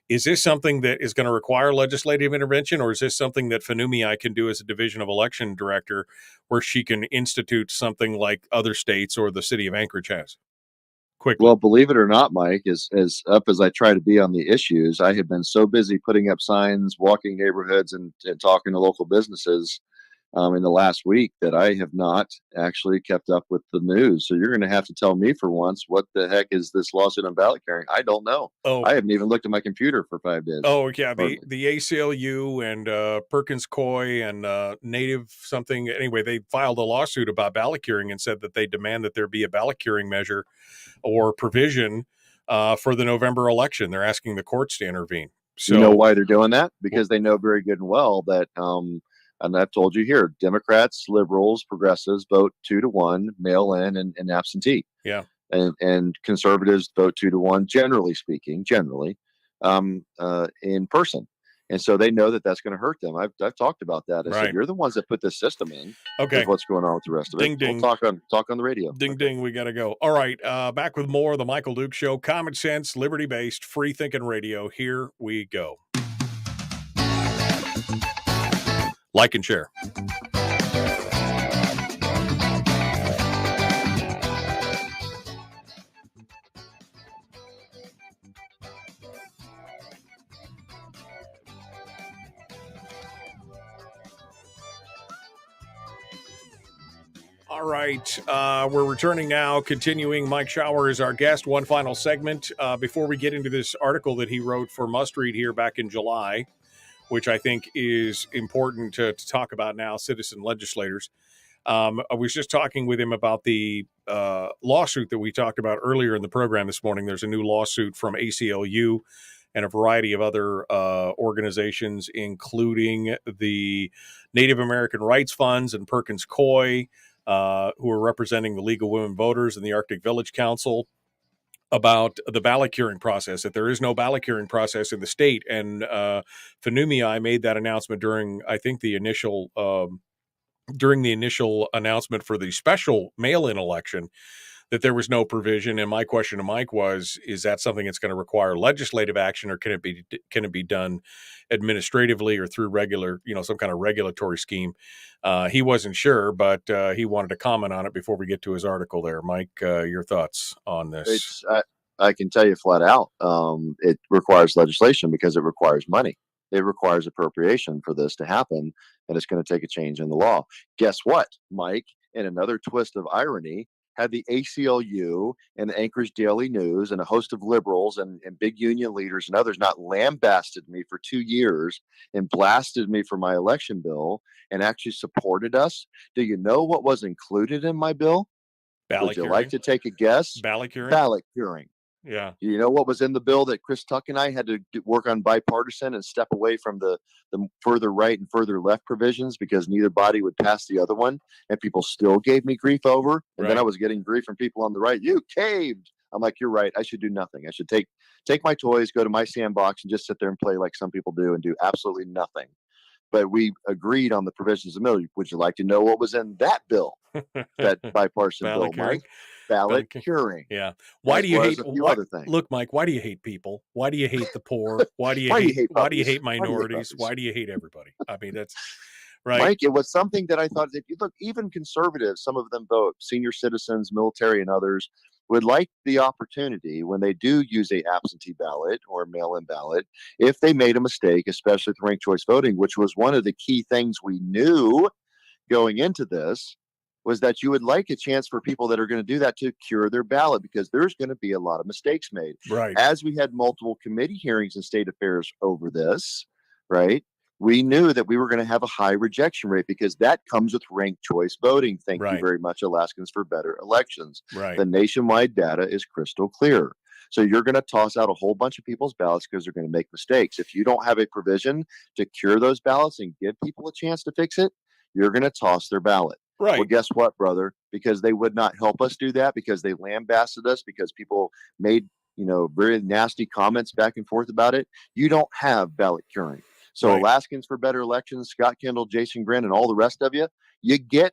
is this something that is going to require legislative intervention, or is this something that Fanumii can do as a division of election director, where she can institute something like other states or the city of Anchorage has? Quickly. Well, believe it or not, Mike, as up as I try to be on the issues, I have been so busy putting up signs, walking neighborhoods, and talking to local businesses in the last week that I have not actually kept up with the news. So you're going to have to tell me for once, what the heck is this lawsuit on ballot carrying? I don't know. Oh, I haven't even looked at my computer for 5 days. Oh, yeah. The ACLU and Perkins Coie and Native something. Anyway, they filed a lawsuit about ballot curing and said that they demand that there be a ballot curing measure or provision for the November election. They're asking the courts to intervene. So, you know why they're doing that? Because they know very good and well that, and I've told you here, Democrats, liberals, progressives vote 2-1, mail in and absentee. Yeah. And conservatives vote 2-1, generally speaking, in person. And so they know that that's going to hurt them. I've talked about that. I said, you're the ones that put this system in. Okay. With what's going on with the rest of it. Ding. We'll talk on the radio. Ding. We got to go. All right. Back with more of the Michael Duke Show. Common sense, liberty-based, free-thinking radio. Here we go. Like and share. All right. We're returning now, continuing. Mike Shower is our guest. One final segment before we get into this article that he wrote for Must Read here back in July, which I think is important to talk about now, citizen legislators. I was just talking with him about the lawsuit that we talked about earlier in the program this morning. There's a new lawsuit from ACLU and a variety of other organizations, including the Native American Rights Funds and Perkins Coie, who are representing the League of Women Voters and the Arctic Village Council, about the ballot curing process, that there is no ballot curing process in the state. And Fanumii made that announcement during, I think, the initial announcement for the special mail-in election, that there was no provision. And my question to Mike was, is that something that's going to require legislative action, or can it be done administratively or through regular, some kind of regulatory scheme? He wasn't sure, but he wanted to comment on it before we get to his article there. Mike, your thoughts on this? I can tell you flat out, it requires legislation because it requires money. It requires appropriation for this to happen, and it's going to take a change in the law. Guess what, Mike? In another twist of irony, had the ACLU and the Anchorage Daily News and a host of liberals and big union leaders and others not lambasted me for 2 years and blasted me for my election bill and actually supported us, do you know what was included in my bill? Ballot Would you like to take a guess? Ballot curing? Ballot curing. Yeah. You know what was in the bill that Chris Tuck and I had to work on bipartisan and step away from the further right and further left provisions because neither body would pass the other one, and people still gave me grief over. And then I was getting grief from people on the right. You caved. I'm like, you're right. I should do nothing. I should take my toys, go to my sandbox, and just sit there and play like some people do and do absolutely nothing. But we agreed on the provisions of the bill. Would you like to know what was in that bill? That bipartisan bill, Mike? Ballot curing. Yeah. Why do you hate other things? Look, Mike, why do you hate people? Why do you hate the poor? Why do you hate minorities? Why do you hate everybody? I mean, that's right. Mike, it was something that I thought that you look, even conservatives, some of them vote, senior citizens, military, and others would like the opportunity when they do use a absentee ballot or mail-in ballot, if they made a mistake, especially with ranked choice voting, which was one of the key things we knew going into this, was that you would like a chance for people that are going to do that to cure their ballot, because there's going to be a lot of mistakes made. Right. As we had multiple committee hearings in state affairs over this, right, we knew that we were going to have a high rejection rate, because that comes with ranked choice voting. Thank you very much, Alaskans for Better Elections. Right. The nationwide data is crystal clear. So you're going to toss out a whole bunch of people's ballots because they're going to make mistakes. If you don't have a provision to cure those ballots and give people a chance to fix it, you're going to toss their ballot. Right. Well, guess what, brother? Because they would not help us do that, because they lambasted us, because people made, very nasty comments back and forth about it. You don't have ballot curing. So Alaskans for Better Elections, Scott Kendall, Jason Grin, and all the rest of you, you get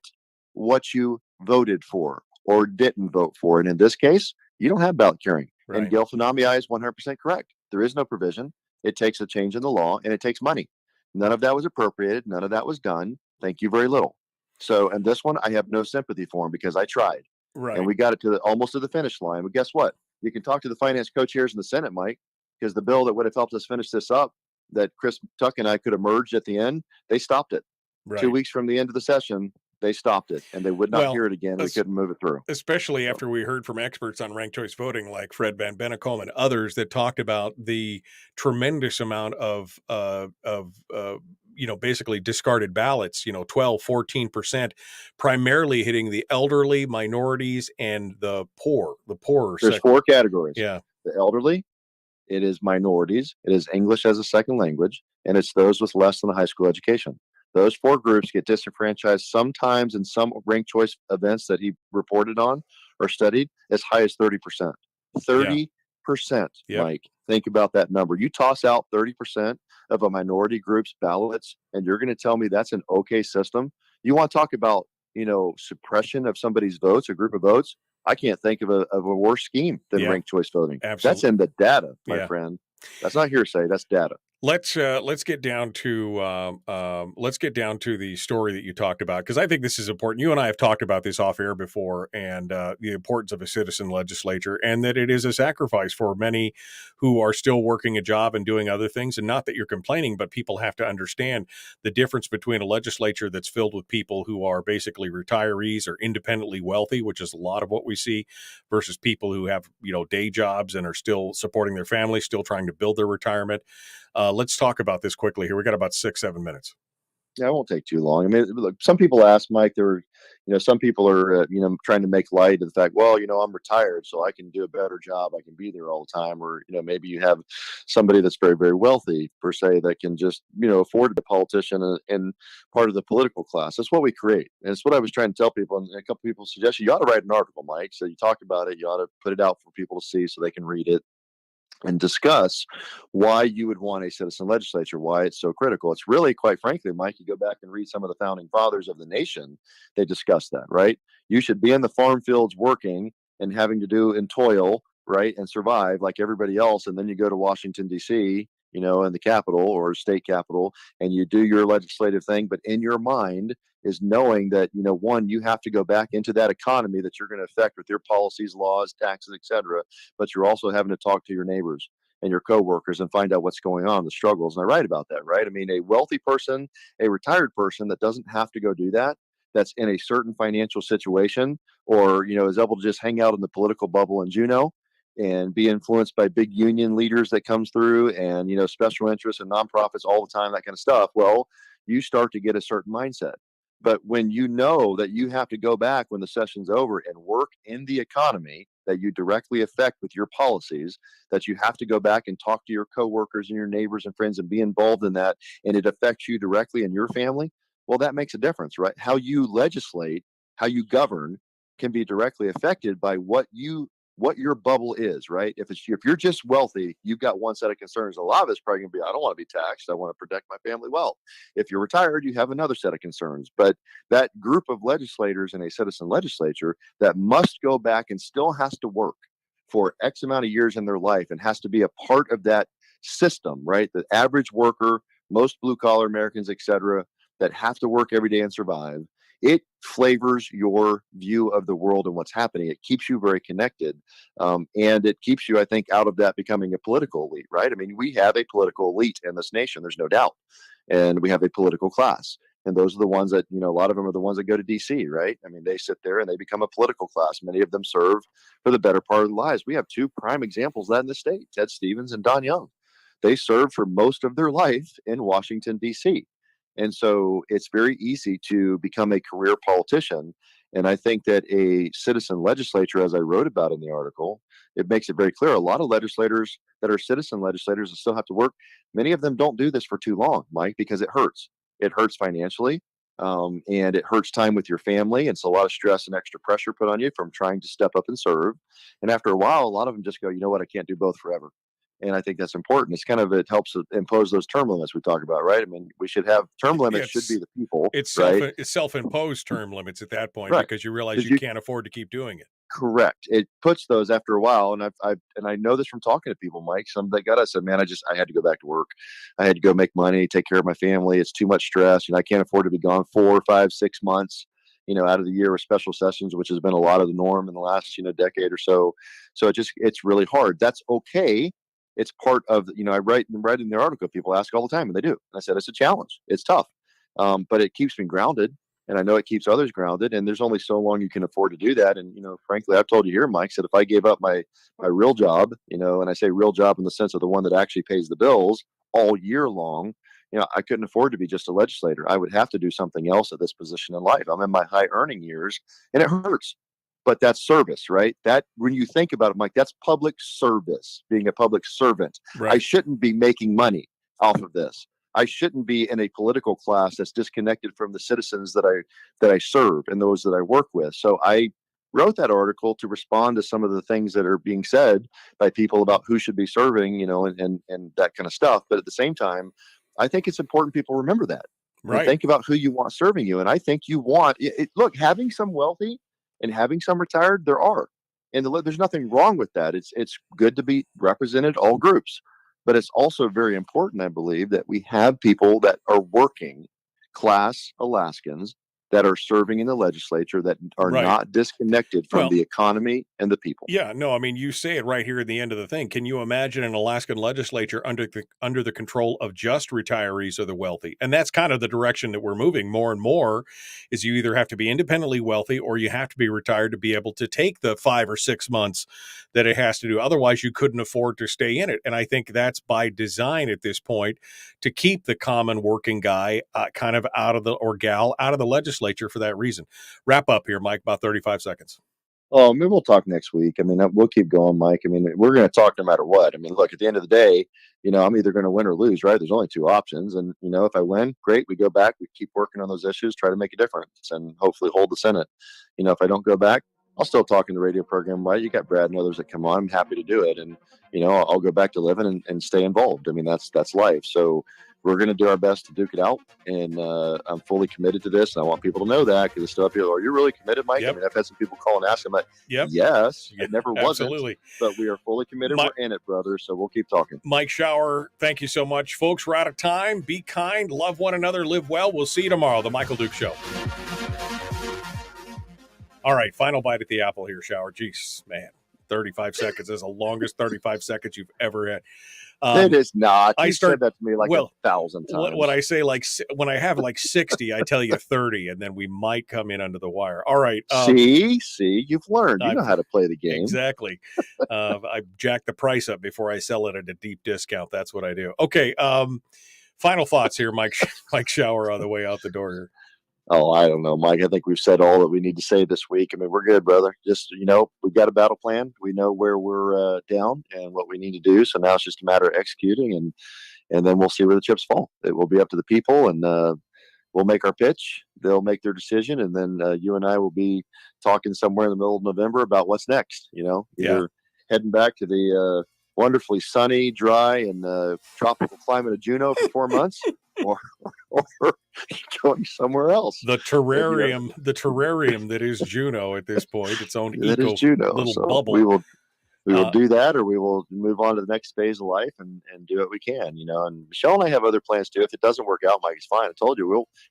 what you voted for or didn't vote for. And in this case, you don't have ballot curing. And Gail Fanami is 100% correct. There is no provision. It takes a change in the law, and it takes money. None of that was appropriated. None of that was done. Thank you very little. So, and this one, I have no sympathy for him, because I tried. Right. And we got it to almost to the finish line. But guess what? You can talk to the finance co-chairs in the Senate, Mike, because the bill that would have helped us finish this up, that Chris Tuck and I could have merged at the end, they stopped it. Right. 2 weeks from the end of the session, they stopped it, and they would not hear it again. We couldn't move it through. Especially after we heard from experts on ranked choice voting, like Fred Van Bennekom and others, that talked about the tremendous amount of basically discarded ballots, 12, 14%, primarily hitting the elderly, minorities, and the poor. There's 4 categories. Yeah. The elderly, it is minorities, it is English as a second language, and it's those with less than a high school education. Those 4 groups get disenfranchised sometimes in some ranked choice events that he reported on or studied as high as 30%. 30%, Mike. Think about that number. You toss out 30% of a minority group's ballots, and you're going to tell me that's an okay system? You want to talk about, suppression of somebody's votes, a group of votes? I can't think of a worse scheme than ranked choice voting. Absolutely. That's in the data, my friend. That's not hearsay. That's data. Let's get down to the story that you talked about, because I think this is important. You and I have talked about this off air before, and the importance of a citizen legislature, and that it is a sacrifice for many who are still working a job and doing other things. And not that you're complaining, but people have to understand the difference between a legislature that's filled with people who are basically retirees or independently wealthy, which is a lot of what we see, versus people who have day jobs and are still supporting their family, still trying to build their retirement. Let's talk about this quickly here. We got about 6-7 minutes. Yeah, it won't take too long. I mean, look, some people ask, Mike, some people are, trying to make light of the fact, well, I'm retired, so I can do a better job. I can be there all the time. Or, maybe you have somebody that's very, very wealthy, per se, that can just, afford a politician and part of the political class. That's what we create. And it's what I was trying to tell people. And a couple people suggested you ought to write an article, Mike. So you talk about it. You ought to put it out for people to see so they can read it and discuss why you would want a citizen legislature, why it's so critical. It's really, quite frankly, Mike, you go back and read some of the founding fathers of the nation, they discuss that, right? You should be in the farm fields working and having to do and toil, right, and survive like everybody else. And then you go to Washington, D.C., in the capital or state capital, and you do your legislative thing. But in your mind is knowing that, one, you have to go back into that economy that you're going to affect with your policies, laws, taxes, etc. But you're also having to talk to your neighbors and your coworkers and find out what's going on, the struggles. And I write about that, right? I mean, a wealthy person, a retired person that doesn't have to go do that, that's in a certain financial situation, or, is able to just hang out in the political bubble in Juneau and be influenced by big union leaders that comes through and, special interests and nonprofits all the time, that kind of stuff. Well, you start to get a certain mindset. But when you know that you have to go back when the session's over and work in the economy that you directly affect with your policies, that you have to go back and talk to your coworkers and your neighbors and friends and be involved in that, and it affects you directly and your family, well, that makes a difference, right? How you legislate, how you govern can be directly affected by what your bubble is, right? If you're just wealthy, you've got one set of concerns. A lot of it's probably going to be, I don't want to be taxed. I want to protect my family wealth. If you're retired, you have another set of concerns. But that group of legislators in a citizen legislature that must go back and still has to work for X amount of years in their life and has to be a part of that system, right? The average worker, most blue collar Americans, etc., that have to work every day and survive. It flavors your view of the world and what's happening. It keeps you very connected. And it keeps you, I think, out of that becoming a political elite, right? I mean, we have a political elite in this nation. There's no doubt. And we have a political class. And those are the ones that, a lot of them are the ones that go to DC, right? I mean, they sit there and they become a political class. Many of them serve for the better part of their lives. We have two prime examples of that in the state, Ted Stevens and Don Young. They served for most of their life in Washington, DC. And so it's very easy to become a career politician. And I think that a citizen legislature, as I wrote about in the article, it makes it very clear. A lot of legislators that are citizen legislators and still have to work, many of them don't do this for too long, Mike, because it hurts. It hurts financially, and it hurts time with your family. It's a lot of stress and extra pressure put on you from trying to step up and serve. And after a while, a lot of them just go, you know what, I can't do both forever. And I think that's important. It helps impose those term limits we talk about, right? I mean, we should have term limits should be the people. It's right? self-imposed term limits at that point, right. because you realize you can't afford to keep doing it. Correct. It puts those after a while, and I know this from talking to people, Mike. Some that got us said, "Man, I had to go back to work. I had to go make money, take care of my family. It's too much stress. I can't afford to be gone 4, 5, 6 months, out of the year with special sessions, which has been a lot of the norm in the last decade or so. So it's really hard. That's okay. It's part of I write in the article. People ask all the time, and they do. And I said it's a challenge. It's tough, but it keeps me grounded. And I know it keeps others grounded, and there's only so long you can afford to do that. And, frankly, I've told you here, Mike, said if I gave up my real job, and I say real job in the sense of the one that actually pays the bills all year long, I couldn't afford to be just a legislator. I would have to do something else at this position in life. I'm in my high earning years, and it hurts. But that's service, right? That when you think about it, Mike, that's public service, being a public servant. Right. I shouldn't be making money off of this. I shouldn't be in a political class that's disconnected from the citizens that I serve and those that I work with. So I wrote that article to respond to some of the things that are being said by people about who should be serving, and that kind of stuff. But at the same time, I think it's important people remember that. Right. And think about who you want serving you. And I think you want look, having some wealthy and having some retired, there are. And there's nothing wrong with that. It's good to be represented, all groups. But it's also very important, I believe, that we have people that are working class Alaskans that are serving in the legislature that are not disconnected from the economy and the people. Yeah, no, I mean, you say it right here at the end of the thing. Can you imagine an Alaskan legislature under the control of just retirees or the wealthy? And that's kind of the direction that we're moving more and more, is you either have to be independently wealthy or you have to be retired to be able to take the 5 or 6 months that it has to do. Otherwise, you couldn't afford to stay in it. And I think that's by design at this point, to keep the common working guy kind of out of the legislature for that reason. Wrap up here, Mike, about 35 seconds. Oh, maybe we'll talk next week. I mean, we'll keep going, Mike. I mean, we're going to talk no matter what. I mean, look, at the end of the day, I'm either going to win or lose, right? There's only 2 options. And, if I win, great. We go back, we keep working on those issues, try to make a difference and hopefully hold the Senate. If I don't go back, I'll still talk in the radio program, right? You got Brad and others that come on. I'm happy to do it. And, I'll go back to living and stay involved. I mean, that's life. So we're going to do our best to duke it out. And I'm fully committed to this. And I want people to know that, because it's still up here. Are you really committed, Mike? Yep. I mean, I've had some people call and ask. I'm like, yes, it never wasn't. Absolutely. But we are fully committed. We're in it, brother. So we'll keep talking. Mike Shower, thank you so much. Folks, we're out of time. Be kind, love one another, live well. We'll see you tomorrow. The Michael Duke Show. All right, final bite at the apple here, Shower. Jeez, man, 35 seconds is the longest 35 seconds you've ever had. It is not. You said that to me like 1,000 times. When I say when I have 60, I tell you 30, and then we might come in under the wire. All right. See, you've learned. You know how to play the game. Exactly. I jack the price up before I sell it at a deep discount. That's what I do. Okay. Final thoughts here, Mike Shower, on the way out the door here. Oh, I don't know, Mike. I think we've said all that we need to say this week. I mean, we're good, brother. Just, we've got a battle plan. We know where we're down and what we need to do. So now it's just a matter of executing, and then we'll see where the chips fall. It will be up to the people, and we'll make our pitch. They'll make their decision, and then you and I will be talking somewhere in the middle of November about what's next. Either heading back to the wonderfully sunny, dry, and tropical climate of Juneau for 4 months, or going somewhere else. The terrarium that is Juneau at this point, its own little bubble. We will do that, or we will move on to the next phase of life and do what we can. And Michelle and I have other plans too. If it doesn't work out, Mike, it's fine. I told you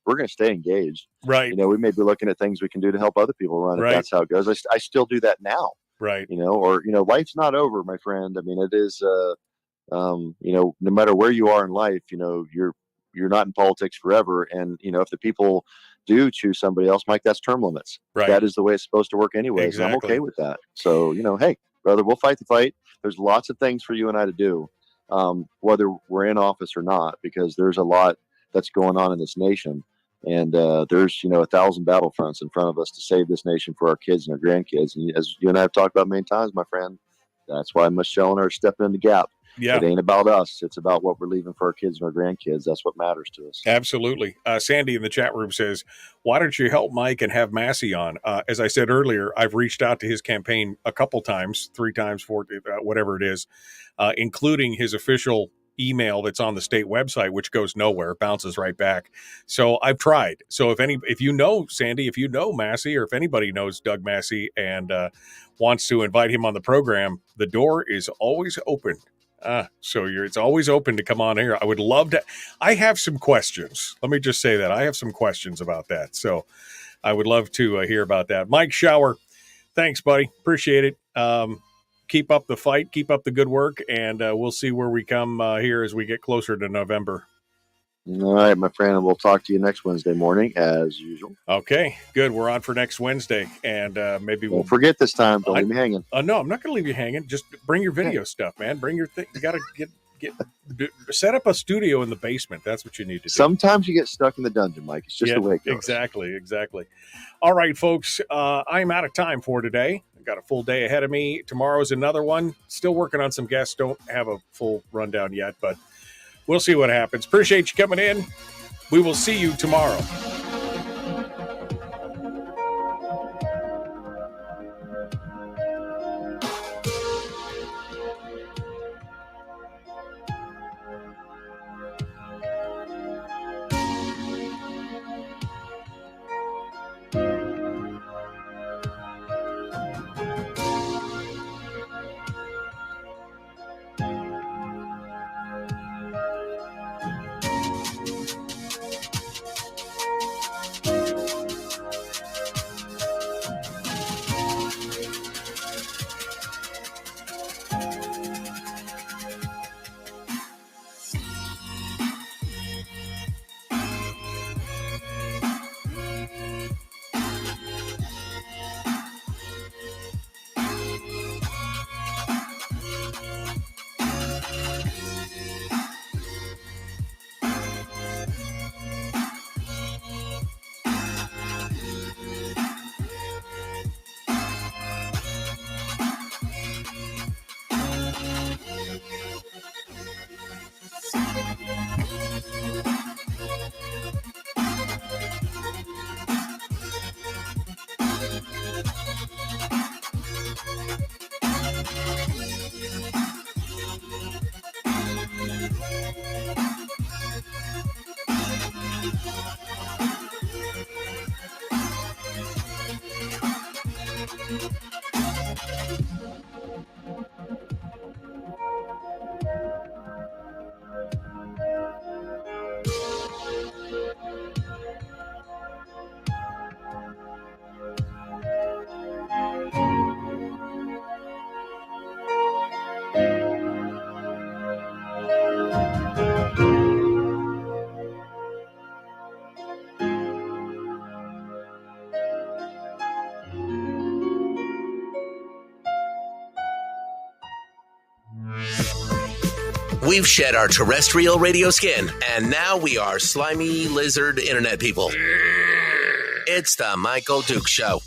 we're going to stay engaged. Right. We may be looking at things we can do to help other people run. If that's how it goes. I still do that now. Right. Life's not over, my friend. I mean, it is. No matter where you are in life, you're not in politics forever. And, if the people do choose somebody else, Mike, that's term limits. Right. That is the way it's supposed to work anyways. Exactly. And I'm okay with that. So, hey, brother, we'll fight the fight. There's lots of things for you and I to do, whether we're in office or not, because there's a lot that's going on in this nation. And there's, 1,000 battlefronts in front of us to save this nation for our kids and our grandkids. And as you and I have talked about many times, my friend, that's why Michelle and I are stepping in the gap. Yeah. It ain't about us. It's about what we're leaving for our kids and our grandkids. That's what matters to us. Absolutely. Sandy in the chat room says, why don't you help Mike and have Massey on? As I said earlier, I've reached out to his campaign a couple times, 3 times, 4, whatever it is, including his official email that's on the state website, which goes nowhere, bounces right back. So I've tried. So if you know Sandy, if you know Massey, or if anybody knows Doug Massey and wants to invite him on the program, the door is always open. So it's always open to come on here. I would love to. I have some questions. Let me just say that I have some questions about that. So I would love to hear about that. Mike Shower, thanks, buddy. Appreciate it. Keep up the fight. Keep up the good work. And we'll see where we come here as we get closer to November. All right, my friend. We'll talk to you next Wednesday morning, as usual. Okay, good. We're on for next Wednesday. And maybe we'll forget this time. Don't leave me hanging. No, I'm not going to leave you hanging. Just bring your video stuff, man. Bring your thing. You got to get set up a studio in the basement. That's what you need to do. Sometimes you get stuck in the dungeon, Mike. It's just the way it goes. Exactly. All right, folks. I'm out of time for today. I've got a full day ahead of me. Tomorrow's another one. Still working on some guests. Don't have a full rundown yet, but we'll see what happens. Appreciate you coming in. We will see you tomorrow. We've shed our terrestrial radio skin, and now we are slimy lizard internet people. It's the Michael Duke Show.